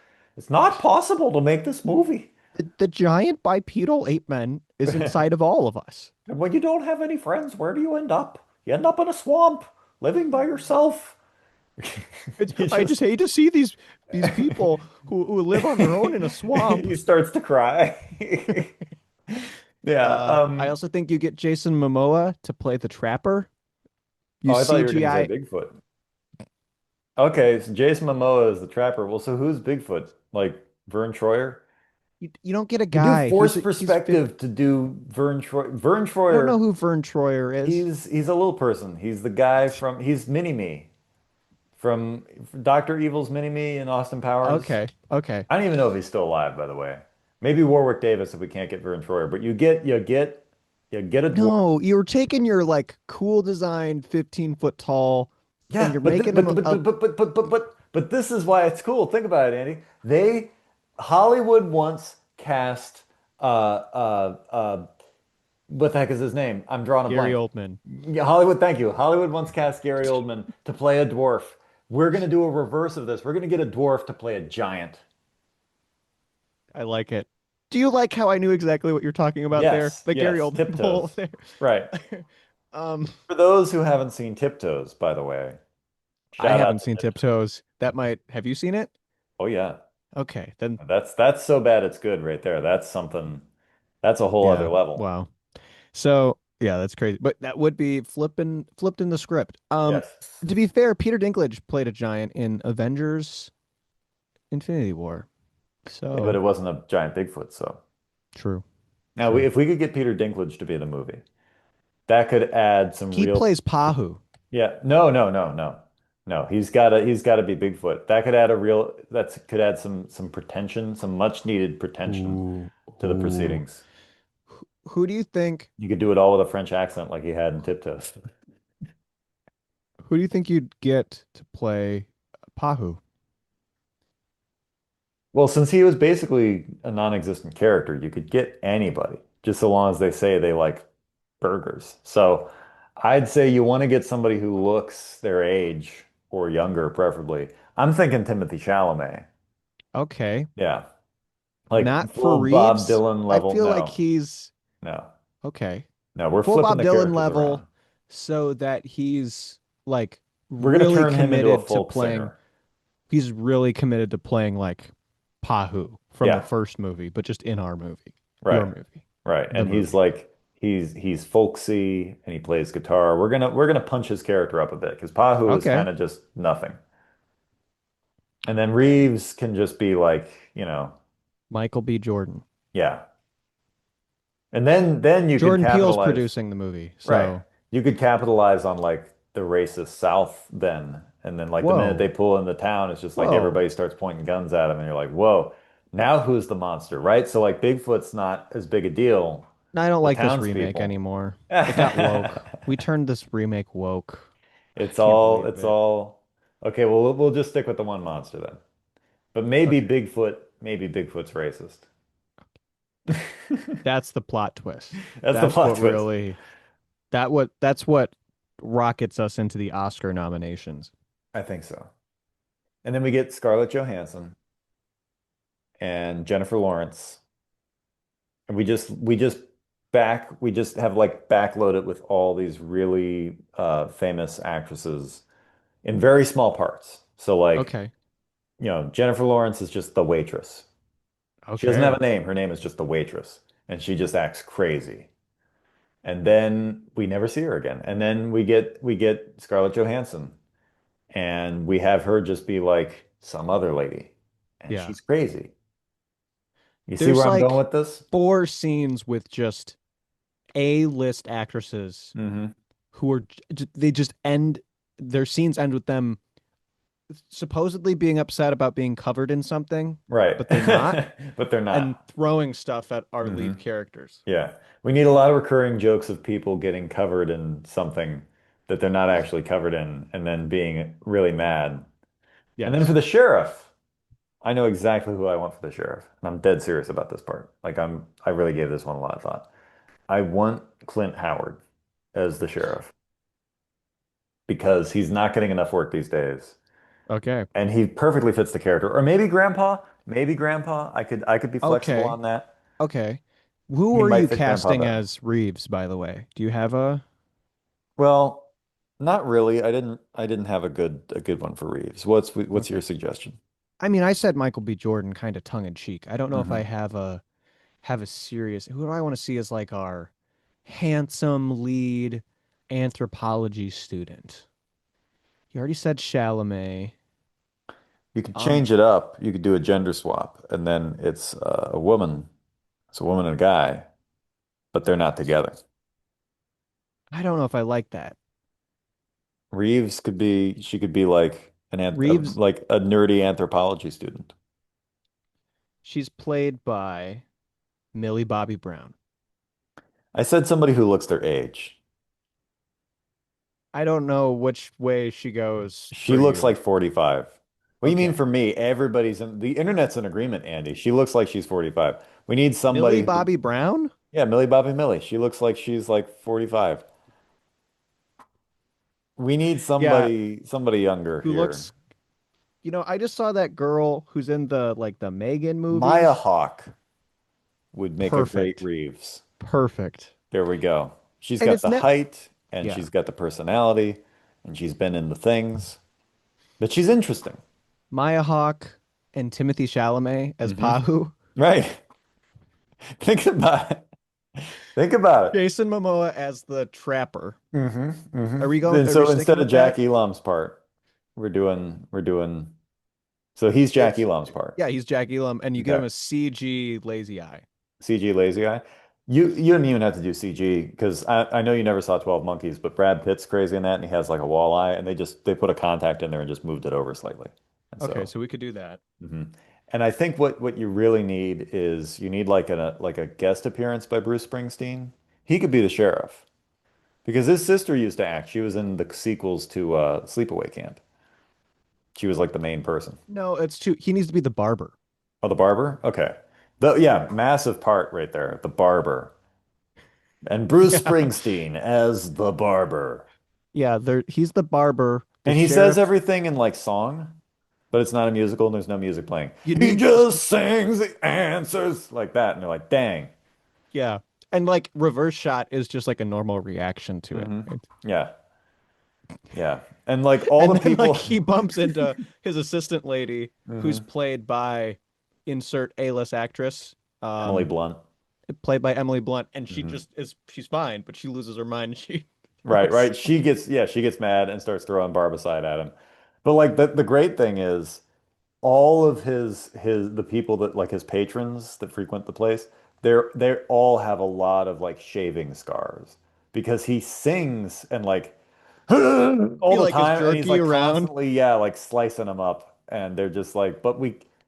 not possible to make this movie. the giant bipedal ape man is inside of all of us. And when you don't have any friends, where do you end up? You end up in a swamp, living by yourself. You I just just hate to see these people who live on their own in a swamp. he starts to cry. Yeah. I also think you get Jason Momoa to play the trapper. You Oh, I thought you were going to say CGI. Bigfoot. Okay, so Jason Momoa is the trapper. Well, so who's Bigfoot? Like Vern Troyer? You don't get a You do guy forced he's 50. perspective to do Vern Troyer. Vern I don't know Troyer, who Vern Troyer is. he's a little person. He's the guy from he's Mini-Me from Dr. Evil's Mini-Me in Austin Powers. Okay, okay. I don't even know if he's still alive, by the way. Maybe Warwick Davis if we can't get Vern Troyer, but you get a dwarf. No, you're taking your like cool design 15-foot tall and Yeah, you're making him a but this is why it's cool. Think about it, Andy. Hollywood once cast what the heck is his name? I'm drawing a Gary blank. Oldman. Yeah, Hollywood, thank you. Hollywood once cast Gary Oldman to play a dwarf. We're gonna do a reverse of this. We're gonna get a dwarf to play a giant. I like it. Do you like how I knew exactly what you're talking about there? Yes, The Gary yes, Oldman pull tiptoes. there. Right. Um, For those who haven't seen Tiptoes, by the way, I shout out haven't to seen Tiptoes. Tiptoes. That might have you seen it? Oh yeah. Okay, then That's so bad it's good right there. That's something that's a whole other yeah. level. Wow. So yeah, that's crazy. But that would be flipped in the script. Yes. To be fair, Peter Dinklage played a giant in Avengers Infinity War. Yeah, but So it wasn't a giant Bigfoot, so. true. Now, True. if we could get Peter Dinklage to be in the movie, that could add some He real. plays Pahu. Yeah, no, no, no, no, no. He's got to be Bigfoot. That could add a real. That could add some pretension, some much needed pretension Ooh, to the ooh. proceedings. Who do you think? You could do it all with a French accent like he had in Tiptoes. Who do you think you'd get to play Pahu? Well, since he was basically a non-existent character, you could get anybody, just so long as they say they like burgers. So I'd say you want to get somebody who looks their age or younger, preferably. I'm thinking Timothy Chalamet. Okay, Yeah. not Like for full Bob Reeves. Dylan I level. feel like No, he's no, okay. no. We're Full flipping Bob the Dylan characters level, around. so that he's like We're going to really turn him into a committed to folk playing. singer. He's really committed to playing like Pahu from the Yeah, first movie, but just in our movie, your right, movie, right. the And he's movie. like he's folksy and he plays guitar. We're gonna punch his character up a bit because Pahu is Okay, kind of just nothing. And then Reeves can just be like, Michael B. Jordan. yeah. And then you could Jordan Peele's capitalize, producing the movie, right. so You could capitalize on like the racist South then. And then like the minute they whoa, pull in the town, it's just like whoa. everybody starts pointing guns at him and you're like, whoa, now who's the monster, right? So like Bigfoot's not as big a deal. I don't The like this remake townspeople. anymore. It got woke. We turned this remake woke. I It's can't all believe it's it. all okay, well we'll just stick with the one monster then. But maybe Okay. Bigfoot's racist. That's the plot twist. That's the That's plot what twist. really that's what rockets us into the Oscar nominations. I think so. And then we get Scarlett Johansson and Jennifer Lawrence. And we just have like backloaded with all these really famous actresses in very small parts. So like, Okay. Jennifer Lawrence is just the waitress. She doesn't have Okay. a name. Her name is just the waitress. And she just acts crazy. And then we never see her again. And then we get Scarlett Johansson and we have her just be like some other lady. And Yeah. she's crazy. You see There's where I'm going like with this? four scenes with just A-list actresses Hmm. who are they just end their scenes end with them supposedly being upset about being covered in something, Right. but they're not, But they're and not. throwing stuff at our Hmm. lead characters. Yeah. We need a lot of recurring jokes of people getting covered in something that they're not actually covered in and then being really mad. And then for Yes. the sheriff, I know exactly who I want for the sheriff. And I'm dead serious about this part. Like I really gave this one a lot of thought. I want Clint Howard as the sheriff because he's not getting enough work these days. Okay. And he perfectly fits the character. Or maybe Grandpa, maybe Grandpa. I could be flexible Okay. on that. Okay. Who He are might you fit Grandpa casting better. as Reeves, by the way? Do you have a Well, not really. I didn't have a good one for Reeves. What's your okay. suggestion? I mean, I said Michael B. Jordan kind of tongue in cheek. I don't know if I Hmm. have a serious who do I want to see as like our handsome lead anthropology student? You already said Chalamet. You could Um, change it up. You could do a gender swap, and then it's a woman. It's a woman and a guy, but they're not together. I don't know if I like that. She could be like Reeves, like a nerdy anthropology student. she's played by Millie Bobby Brown. I said somebody who looks their age. I don't know which way she goes She for looks you. like 45. What do you mean Okay. for me? The internet's in agreement, Andy. She looks like she's 45. We need Millie somebody who, Bobby Brown? yeah, Millie Bobby Millie. She looks like she's like 45. We need Yeah, somebody younger who here. looks, I just saw that girl who's in the Megan Maya movies. Hawke would make a great Perfect. Reeves. Perfect. There we go. She's And got it's the net height and yeah. she's got the personality and she's been in the things, but she's interesting. Maya Hawke and Timothy Chalamet as Hmm. Pahu. Right. Think about it. Think about it. Jason Momoa as the trapper. Hmm. Hmm. And Are we so sticking instead of with that? Jack Elam's part, we're doing so he's Jack It's Elam's part. yeah, he's Jack Elam, and you give Okay. him a CG lazy eye. CG lazy eye. You don't even have to do CG because I know you never saw 12 Monkeys, but Brad Pitt's crazy in that and he has like a wall eye and they put a contact in there and just moved it over slightly. And Okay, so so we could do that. mhm. And I think what you really need is you need like a guest appearance by Bruce Springsteen. He could be the sheriff because his sister used to act. She was in the sequels to Sleepaway Camp. She was like the main person. No, it's too. He needs to be the barber. Oh, the barber? Okay. Yeah, massive part right there. The barber. And Bruce Yeah, Springsteen as the barber. yeah. He's the barber. The And he says sheriff. everything in like song, but it's not a musical and there's no music playing. You He need. just sings the answers like that. And you're like, dang. Yeah, and like reverse shot is just like a normal reaction to it, Hmm. right? Yeah. Yeah. And like all the And then like people, he bumps into his assistant lady, who's hmm, played by insert A-list actress. Emily Um, Blunt. played by Emily Blunt, and Hmm. she's fine, but she loses her mind and she Right, throws. right. She gets mad and starts throwing barbicide at him. But like the great thing is all of the people that like his patrons that frequent the place, they all have a lot of like shaving scars because he sings and like all He the like is time and he's jerky like around. constantly like slicing them up and they're just like but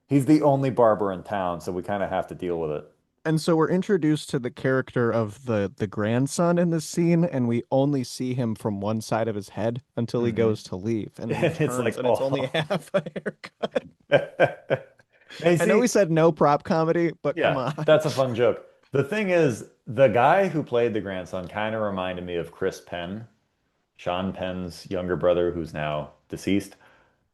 he's the only barber in town so we kind of have to deal with it. And so we're introduced to the character of the grandson in this scene, and we only see him from one side of his head until he Hmm. goes to leave, and then he And it's turns, like and it's only oh. half a haircut. Now you I know we see, said no prop comedy, but come yeah, on. that's a fun joke. The thing is, the guy who played the grandson kind of reminded me of Chris Penn, Sean Penn's younger brother, who's now deceased.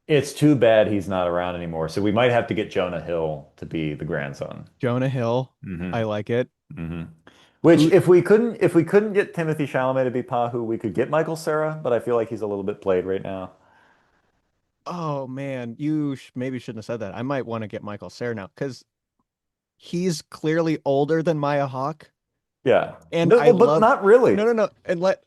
It's too bad he's not around anymore. So we might have to get Jonah Hill to be the grandson. Jonah Hill. Hmm I like it. hmm Which, Who if we couldn't get Timothy Chalamet to be Pahu, we could get Michael Cera, but I feel like he's a little bit played right now. Oh man, you maybe shouldn't have said that. I might want to get Michael Cera now because he's clearly older than Maya Hawke, Yeah. and No, I well, but love. not really. No. And let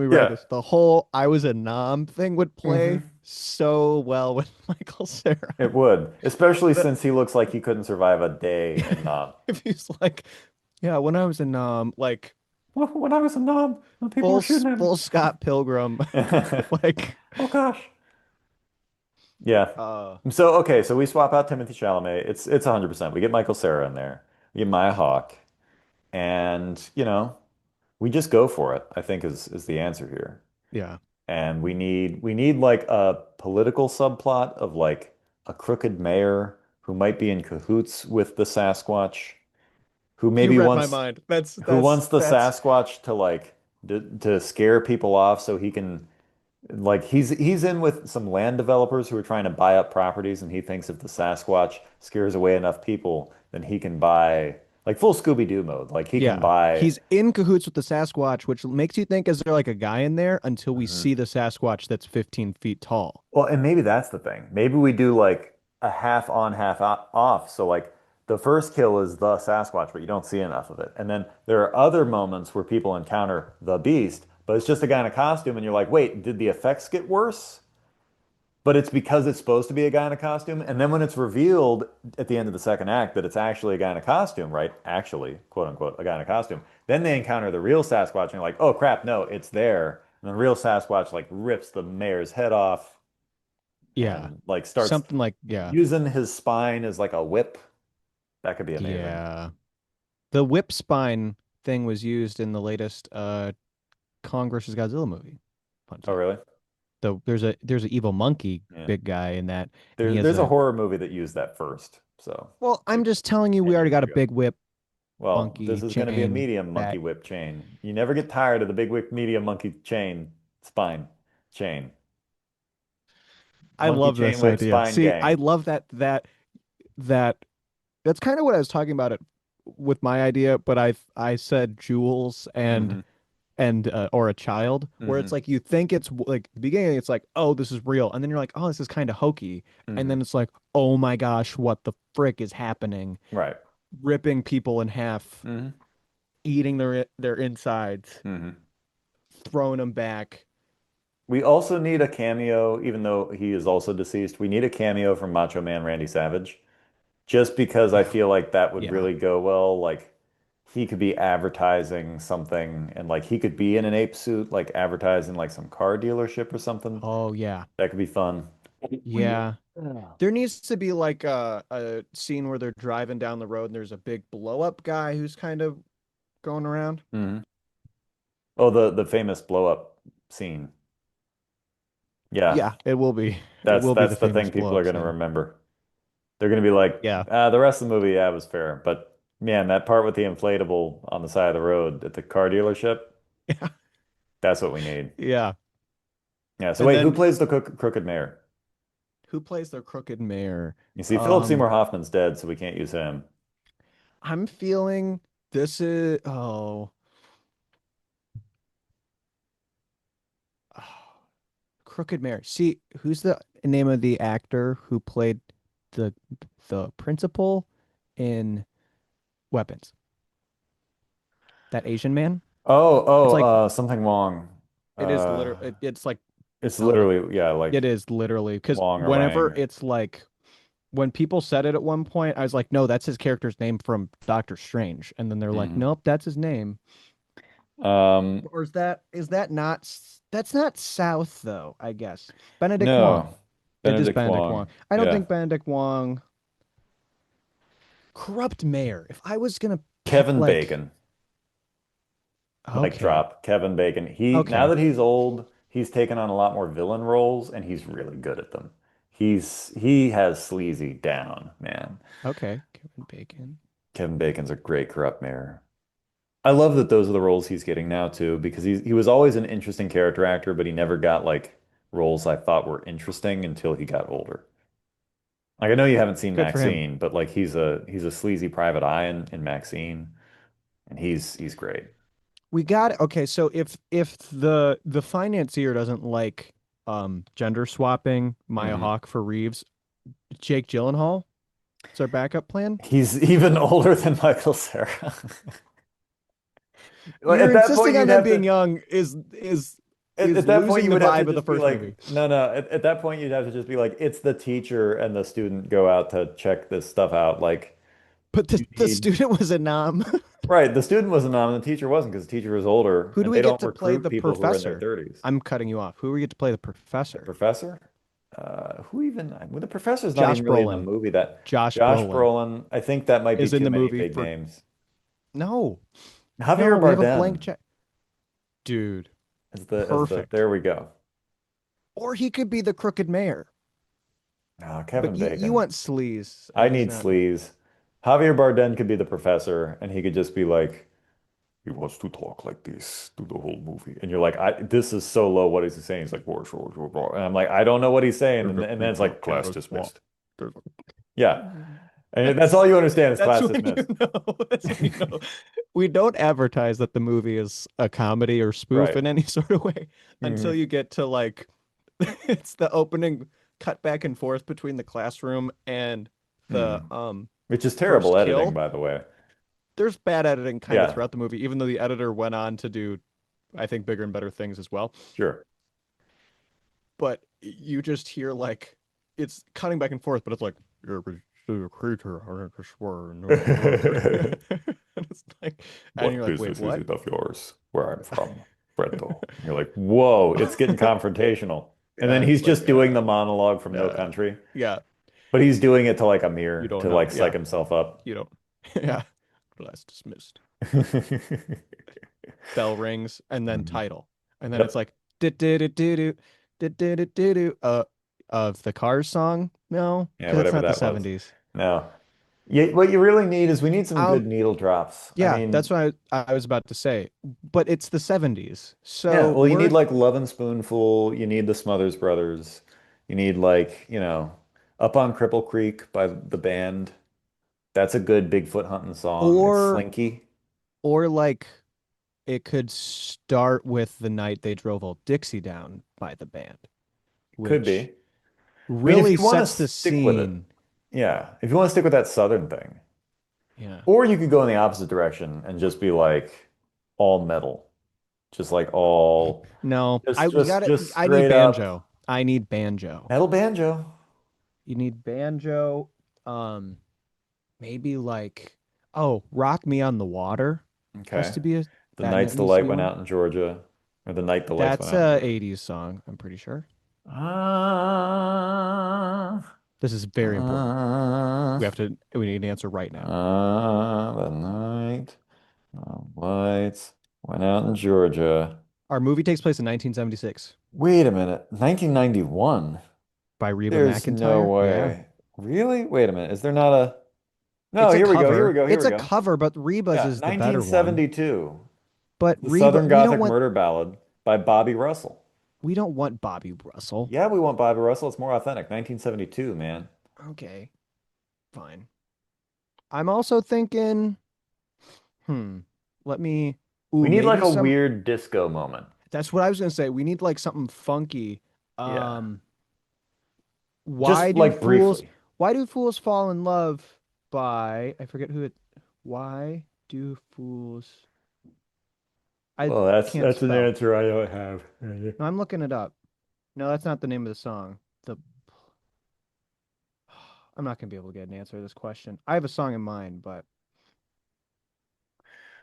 me write Yeah. this. The whole "I was a nom" thing would play hmm so well with Michael Cera. It would, especially That since he looks like he couldn't survive a day in Nam. if he's like, yeah, when I was a nom, like Well, when I was in Nam, when people were shooting at me. full Scott Pilgrim, like, Oh gosh. Yeah. uh, So okay, so we swap out Timothy Chalamet. It's 100%. We get Michael Cera in there. We get Maya Hawke, and we just go for it, I think is the answer here. yeah. And we need like a political subplot of like a crooked mayor who might be in cahoots with the Sasquatch, who You maybe read my wants mind. who wants the That's Sasquatch to like to scare people off so he can like he's in with some land developers who are trying to buy up properties, and he thinks if the Sasquatch scares away enough people, then he can buy like full Scooby-Doo mode. Like he can yeah. buy. He's in cahoots with the Sasquatch, which makes you think, is there like a guy in there until we Mhm. see the Sasquatch that's 15 feet tall? Well, and maybe that's the thing. Maybe we do like a half on, off. So like the first kill is the Sasquatch, but you don't see enough of it. And then there are other moments where people encounter the beast, but it's just a guy in a costume, and you're like, wait, did the effects get worse? But it's because it's supposed to be a guy in a costume. And then when it's revealed at the end of the second act that it's actually a guy in a costume, right? Actually, quote unquote, a guy in a costume, then they encounter the real Sasquatch and you're like, oh crap, no, it's there. And the real Sasquatch like rips the mayor's head off Yeah. and like starts Something like, yeah. using his spine as like a whip. That could be amazing. Yeah. The whip spine thing was used in the latest Kong versus Godzilla movie. Fun Oh, fact. really? There's an evil monkey Yeah. big guy in that, and he has There's a a. horror movie that used that first. So Well, I'm like just telling you, we 10 already years got a ago. big whip Well, this monkey is going to be a chain medium monkey that whip chain. You never get tired of the big whip medium monkey chain, spine chain. I Monkey love chain this whip idea. spine See, I gang. love that that's kind of what I was talking about it with my idea, but I said jewels Hmm and or a child, where it's hmm like you think it's like the beginning, it's like, oh, this is real, and then you're like, oh, this is kind of hokey, and hmm then it's like, oh my gosh, what the frick is happening? Right. Ripping people in half, hmm eating their insides, hmm throwing them back. We also need a cameo, even though he is also deceased. We need a cameo from Macho Man Randy Savage, just because I feel like that would Yeah. really go well. Like he could be advertising something, and like he could be in an ape suit, like advertising like some car dealership or something. Oh yeah. That could be fun. Yeah. Yeah. There needs to be like a scene where they're driving down the road and there's a big blow up guy who's kind of going around. hmm Oh, the famous blow up scene. Yeah, Yeah, it will be. It will be the that's the famous thing people blow are up going to scene. remember. They're going to be like, Yeah. the rest of the movie, yeah, was fair, but man, that part with the inflatable on the side of the road at the car dealership, Yeah. that's what we need. Yeah. Yeah. So And wait, who then plays the crooked mayor? who plays the crooked mayor? You see, Philip Um, Seymour Hoffman's dead, so we can't use him. I'm feeling this is crooked mayor. See, who's the name of the actor who played the the principal in Weapons? That Asian man? It's like Something Wong. it is Uh, literally it's like it's not like literally yeah, it like is literally because Wong or whenever Wang. it's like when people said it at one point, I was like, no, that's his character's name from Doctor Strange, and then they're like, Mhm. nope, that's his name. Um, Or is that not that's not South though, I guess. Benedict Wong. no, It is Benedict Benedict Wong. Wong. I don't Yeah, think Benedict Wong corrupt mayor. If I was gonna pick Kevin like Bacon. Mic okay, drop. Kevin Bacon. He now okay. that he's old, he's taken on a lot more villain roles, and he's really good at them. he has sleazy down, man. Okay, Kevin Bacon. Kevin Bacon's a great corrupt mayor. I love that those are the roles he's getting now too, because he was always an interesting character actor, but he never got like roles I thought were interesting until he got older. Like I know you haven't seen Good for him. Maxine, but like he's a sleazy private eye in Maxine, and he's great. We got okay, so if the financier doesn't like gender swapping Maya Hmm. Hawke for Reeves, Jake Gyllenhaal is our backup plan. He's even older than Michael Cera. Well, You're at that point, insisting on you'd them have being to. young At is that point, losing you the would have to vibe of the just be first like, movie. no, no. At that point, you'd have to just be like, it's the teacher and the student go out to check this stuff out. Like, But you the need. student was a nom. Right. The student was a nom and the teacher wasn't because the teacher was older Who do and we they get don't to play recruit the people who are in their professor? 30s. I'm cutting you off. Who do we get to play the The professor? professor? Who even? Well, the professor's not Josh even really in the Brolin. movie. That Josh Josh Brolin Brolin, I think that might be is in too the many movie big for names. no, Javier no. We have a blank Bardem check, dude. is the Perfect. there we go. Or he could be the crooked mayor. Oh, But Kevin you Bacon. want sleaze, I and he's need not in it. sleaze. Javier Bardem could be the professor, and he could just be like, he wants to talk like this through the whole movie. And you're like, this is so low. What is he saying? He's like, "Whoa, whoa, whoa, whoa." And I'm like, I don't know what he's saying. There's a And then it's creature like, in class the swamp. dismissed. There's Yeah. And that's all That's you understand is that's class when you dismissed. know. That's when you know. We don't advertise that the movie is a comedy or spoof Right. in any sort of way until Hmm. you get to like it's the opening cut back and forth between the classroom and Hmm. the Which is terrible first editing, kill. by the way. There's bad editing kind of Yeah, throughout the movie, even though the editor went on to do, I think, bigger and better things as well. sure. But you just hear like it's cutting back and forth, but it's like you're a creature, I swear. And it's like, and What you're like, wait, business is what? it of yours where I'm from, Brendo? And you're like, whoa, it's getting confrontational. And then Yeah, it's he's like, just doing the monologue from No uh, Country, yeah, but he's doing it to like a you mirror don't to know. like psych Yeah, himself up. you don't. Yeah, class dismissed. Bell rings, and then Mhm. title, and then it's Yep. like, do do do do do do do do do of the Cars song. No, Yeah, because it's whatever not the that was. 70s. No. Yeah, what you really need is we need some Um, good needle drops. I yeah, that's mean, what I was about to say. But it's the 70s. yeah, So well, you need we're like Love and Spoonful. You need the Smothers Brothers. You need like, Up on Cripple Creek by the band. That's a good Bigfoot hunting song. It's or slinky. like it could start with The Night They Drove Old Dixie Down by the band, Could which be. I mean, if really you want to sets the stick with it, scene. yeah. If you want to stick with that Southern thing, Yeah. or you could go in the opposite direction and just be like all metal, just like all, No, I just we just got it. just I need straight up banjo. I need banjo. metal banjo. You need banjo. Um, maybe like Rock Me on the Water has Okay. to be a The that nights the needs to light be went one. out in Georgia, or the night the lights went That's out in a Georgia. 80s song, I'm pretty sure. Ah, This is very important. ah, We need an answer right now. the night the lights went out in Georgia. Our movie takes place in 1976 Wait a minute. 1991? by Reba There's no McEntire. Yeah. way. Really? Wait a minute. Is there not a... No, It's a here we go. Here we cover. go. Here It's we a go. cover, but Reba's Yeah, is the better one. 1972. But The Reba, Southern Gothic Murder Ballad by Bobby Russell. we don't want Bobby Russell. Yeah, we want Bobby Russell. It's more authentic. 1972, man. Okay, fine. I'm also thinking, hmm, let me, We need like maybe a some, weird disco moment. that's what I was gonna say. We need like something funky. Yeah. Um, why Just do like fools, briefly. why do fools fall in love by, I forget who it, why do fools, I Well, that's can't that's an spell. answer I don't have. No, I'm looking it up. No, that's not the name of the song. The I'm not gonna be able to get an answer to this question. I have a song in mind, but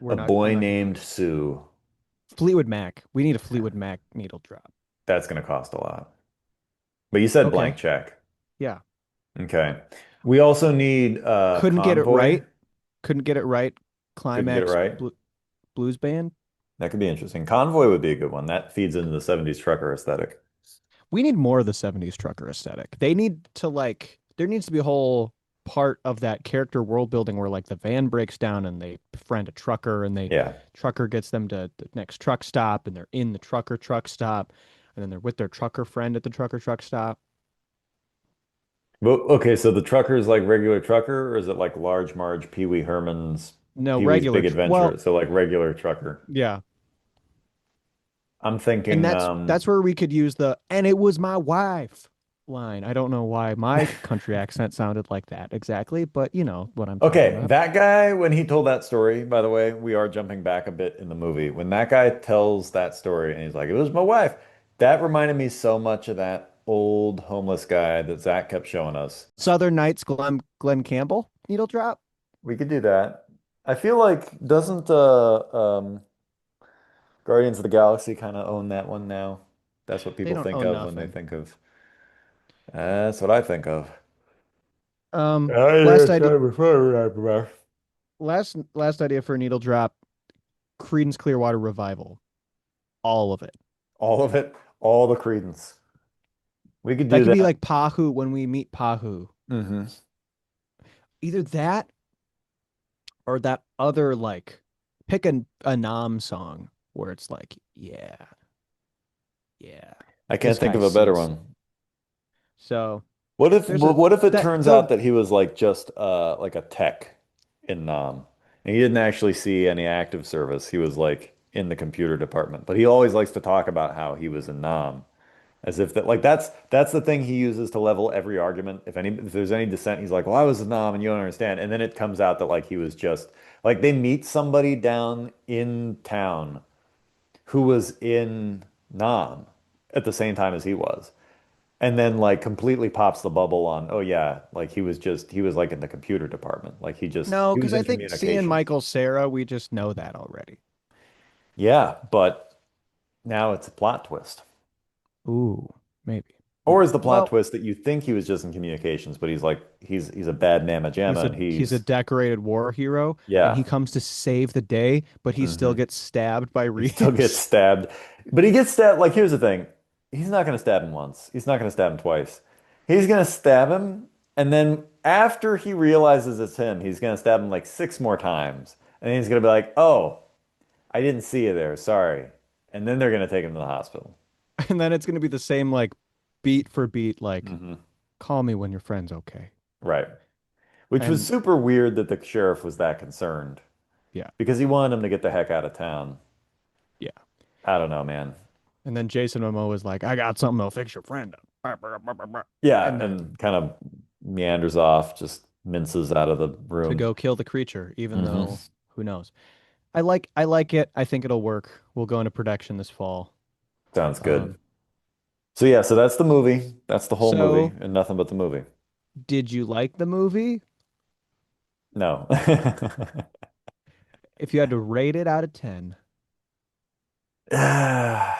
A I'm boy not gonna find named it. Sue. Fleetwood Mac. We need a Fleetwood Mac needle drop. That's going to cost a lot. But you said blank Okay. check. Yeah. Okay. We also need Couldn't get it Convoy. right. Couldn't get it right. Couldn't get it Climax right. blues band. That could be interesting. Convoy would be a good one. That feeds into the 70s trucker aesthetic. We need more of the 70s trucker aesthetic. They need to like there needs to be a whole part of that character world building where like the van breaks down and they befriend a trucker and they Yeah. trucker gets them to the next truck stop and they're in the trucker truck stop and then they're with their trucker friend at the trucker truck stop. But okay, so the trucker is like regular trucker, or is it like Large Marge, Pee Wee Herman's No, Pee Wee's regular Big Adventure? well, So like regular trucker. yeah. I'm And thinking, that's where we could use the "and it was my wife" line. I don't know why my country accent sounded like that exactly, but you know what I'm talking okay, about. that guy, when he told that story, by the way, we are jumping back a bit in the movie. When that guy tells that story and he's like, it was my wife, that reminded me so much of that old homeless guy that Zach kept showing us. Southern Knights, Glenn Campbell, needle drop. We could do that. I feel like doesn't Guardians of the Galaxy kind of own that one now? That's what They people don't think own of when they nothing. think of. That's what I think of. Last idea, All last idea for a needle drop: Creedence Clearwater Revival, all of it. of it, all the credence. We could That do could be that. like Pahu when we meet Pahu. Hmm. Either that or that other like pick a Nam song where it's like, yeah, yeah, I this can't think guy of a better sees. one. So there's a What if it that turns the out that he was like just like a tech in Nam and he didn't actually see any active service. He was like in the computer department. But he always likes to talk about how he was in Nam as if that like that's the thing he uses to level every argument. If there's any dissent, he's like, "Well, I was in Nam and you don't understand." And then it comes out that like he was just like they meet somebody down in town who was in Nam at the same time as he was. And then like completely pops the bubble on, oh yeah, like he was like in the computer department. Like no, he was because I in think seeing communications. Michael Sarah, we just know that already. Yeah, but now it's a plot twist. Ooh, maybe, Or is maybe. the plot Well, twist that you think he was just in communications, but he's like he's a bad mamma jamma and he's a decorated war hero, and he yeah. comes to save the day, but he still Hmm. gets stabbed by He still gets Reeves. stabbed. But he gets stabbed. Like, here's the thing. He's not going to stab him once. He's not going to stab him twice. He's going to stab him. And then after he realizes it's him, he's going to stab him like six more times. And then he's going to be like, oh, I didn't see you there. Sorry. And then they're going to take him to the hospital. And then it's gonna be the same like beat for beat, like Hmm. call me when your friend's okay. Right. Which was And super weird that the sheriff was that concerned yeah, because he wanted him to get the heck out of town. yeah. I don't know, man. And then Jason Momoa was like, I got something that'll fix your friend up. Yeah. And And kind of meanders off, just minces out of the to room. go kill the creature, even Hmm. though who knows. I like it. I think it'll work. We'll go into production this fall. Sounds good. Um, So yeah, so that's the movie. That's the whole movie so and nothing but the movie. did you like the movie? No. If you had to rate it out of 10, The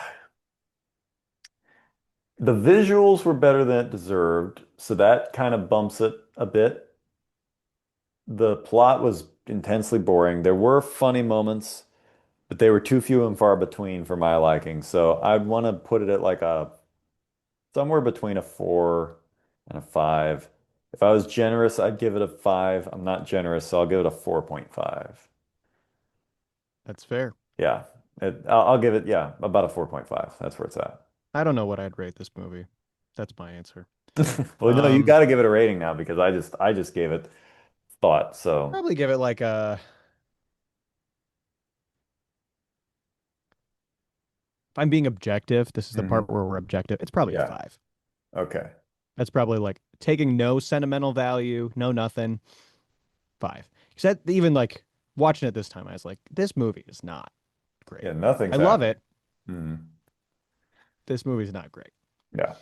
visuals were better than it deserved, so that kind of bumps it a bit. The plot was intensely boring. There were funny moments, but they were too few and far between for my liking. So I'd want to put it at like a somewhere between a 4 and a 5. If I was generous, I'd give it a 5. I'm not generous, so I'll give it a 4.5. that's fair. Yeah. I'll give it, yeah, about a 4.5. That's where it's at. I don't know what I'd rate this movie. That's my answer. Well, no, you Um, got to give it a rating now because I just gave it thought. So, probably give it like a, if I'm being objective, this is the mhm. part where we're objective. It's probably a Yeah. 5. Okay. That's probably like taking no sentimental value, no nothing. 5. Because that even like watching it this time, I was like, this movie is not great. Yeah, I nothing's love happening. it. Mhm. This movie's not great. Yeah.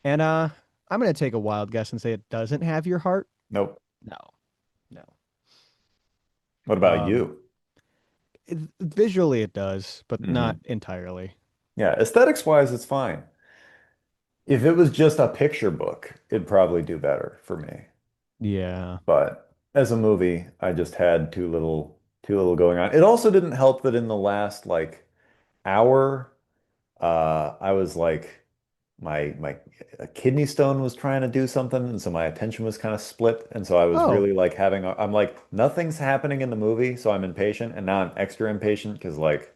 And I'm gonna take a wild guess and say it doesn't have your heart. Nope. No, no. What about Um, you? visually it does, but not Hmm. entirely. Yeah, aesthetics wise, it's fine. If it was just a picture book, it'd probably do better for me. Yeah, But as a movie, I just had too little going on. It also didn't help that in the last like hour, I was like my a kidney stone was trying to do something, and so my attention was kind of split, and so I was Oh, really like I'm like nothing's happening in the movie, so I'm impatient, and now I'm extra impatient because like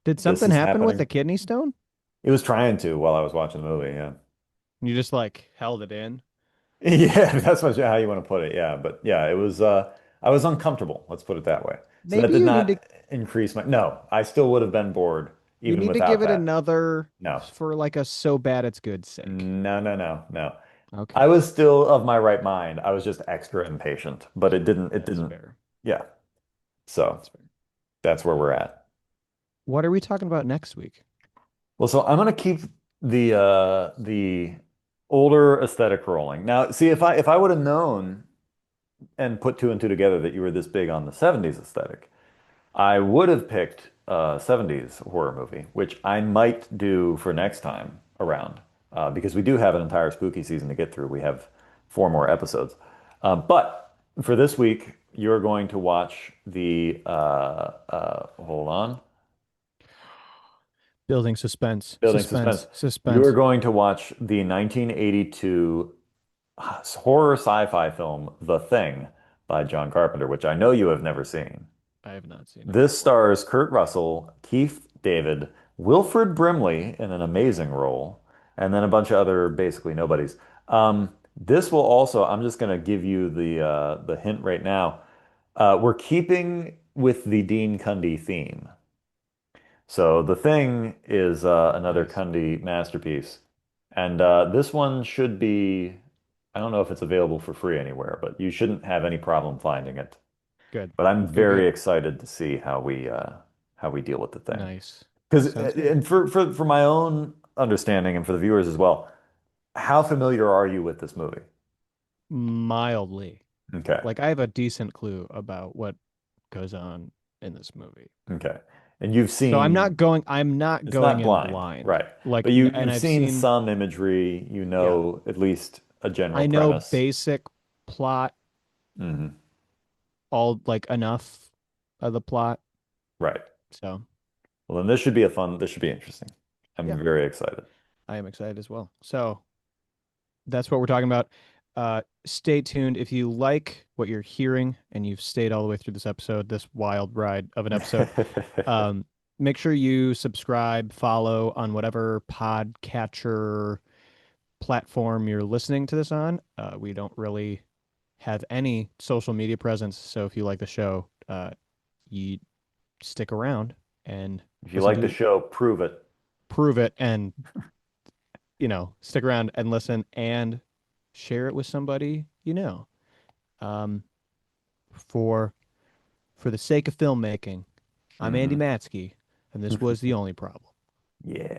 did this something is happen with happening. the kidney stone? It was trying to while I was watching the movie, yeah. You just like held it in? Yeah, that's much how you want to put it. Yeah, but yeah, it was I was uncomfortable, let's put it that way. So that Maybe did you need to not increase my no, I still would have been bored you even need to without give it that. another No. for like a so bad it's good sake. No, no, no, no. I Okay. was still of my right mind. I was just extra impatient, but it That's didn't. fair. Yeah. So That's fair. that's where we're at. What are we talking about next week? Well, so I'm gonna keep the older aesthetic rolling. Now, see if I would have known and put two and two together that you were this big on the 70s aesthetic, I would have picked a 70s horror movie, which I might do for next time around, because we do have an entire spooky season to get through. We have four more episodes. But for this week, you're going to watch hold on, Building suspense, building suspense. suspense, You are suspense. going to watch the 1982 horror sci-fi film, The Thing, by John Carpenter, which I know you have never seen. I have not seen it. This stars Kurt Russell, Keith David, Wilfred Brimley in an amazing role, and then a bunch of other basically nobodies. This will also, I'm just going to give you the hint right now. We're keeping with the Dean Cundey theme. So The Thing is another Nice. Cundey masterpiece. And this one should be, I don't know if it's available for free anywhere, but you shouldn't have any problem finding it. Good. But I'm Good, very good. excited to see how we deal with the thing. Nice. Because Sounds good. and for my own understanding and for the viewers as well, how familiar are you with this movie? Mildly. Okay. Like I have a decent clue about what goes on in this movie. Okay. And you've So seen I'm not it's going not in blind, blind. right? Like But and you've I've seen seen, some imagery, you yeah. know at least a general I know premise. basic plot, Hmm. all like enough of the plot. Right. So, Well, then this should be a fun, this should be interesting. I'm yeah, very excited. I am excited as well. So, that's what we're talking about. Stay tuned. If you like what you're hearing and you've stayed all the way through this episode, this wild ride of an episode, um, make sure you subscribe, follow on whatever podcatcher platform you're listening to this on. We don't really have any social media presence, so if you like the show, you stick around and If you listen like the to show, prove it. prove it, and stick around and listen and share it with somebody you know. Um, for for the sake of filmmaking, I'm Andy Hmm. Matsky, and this was The Only Problem. Yeah.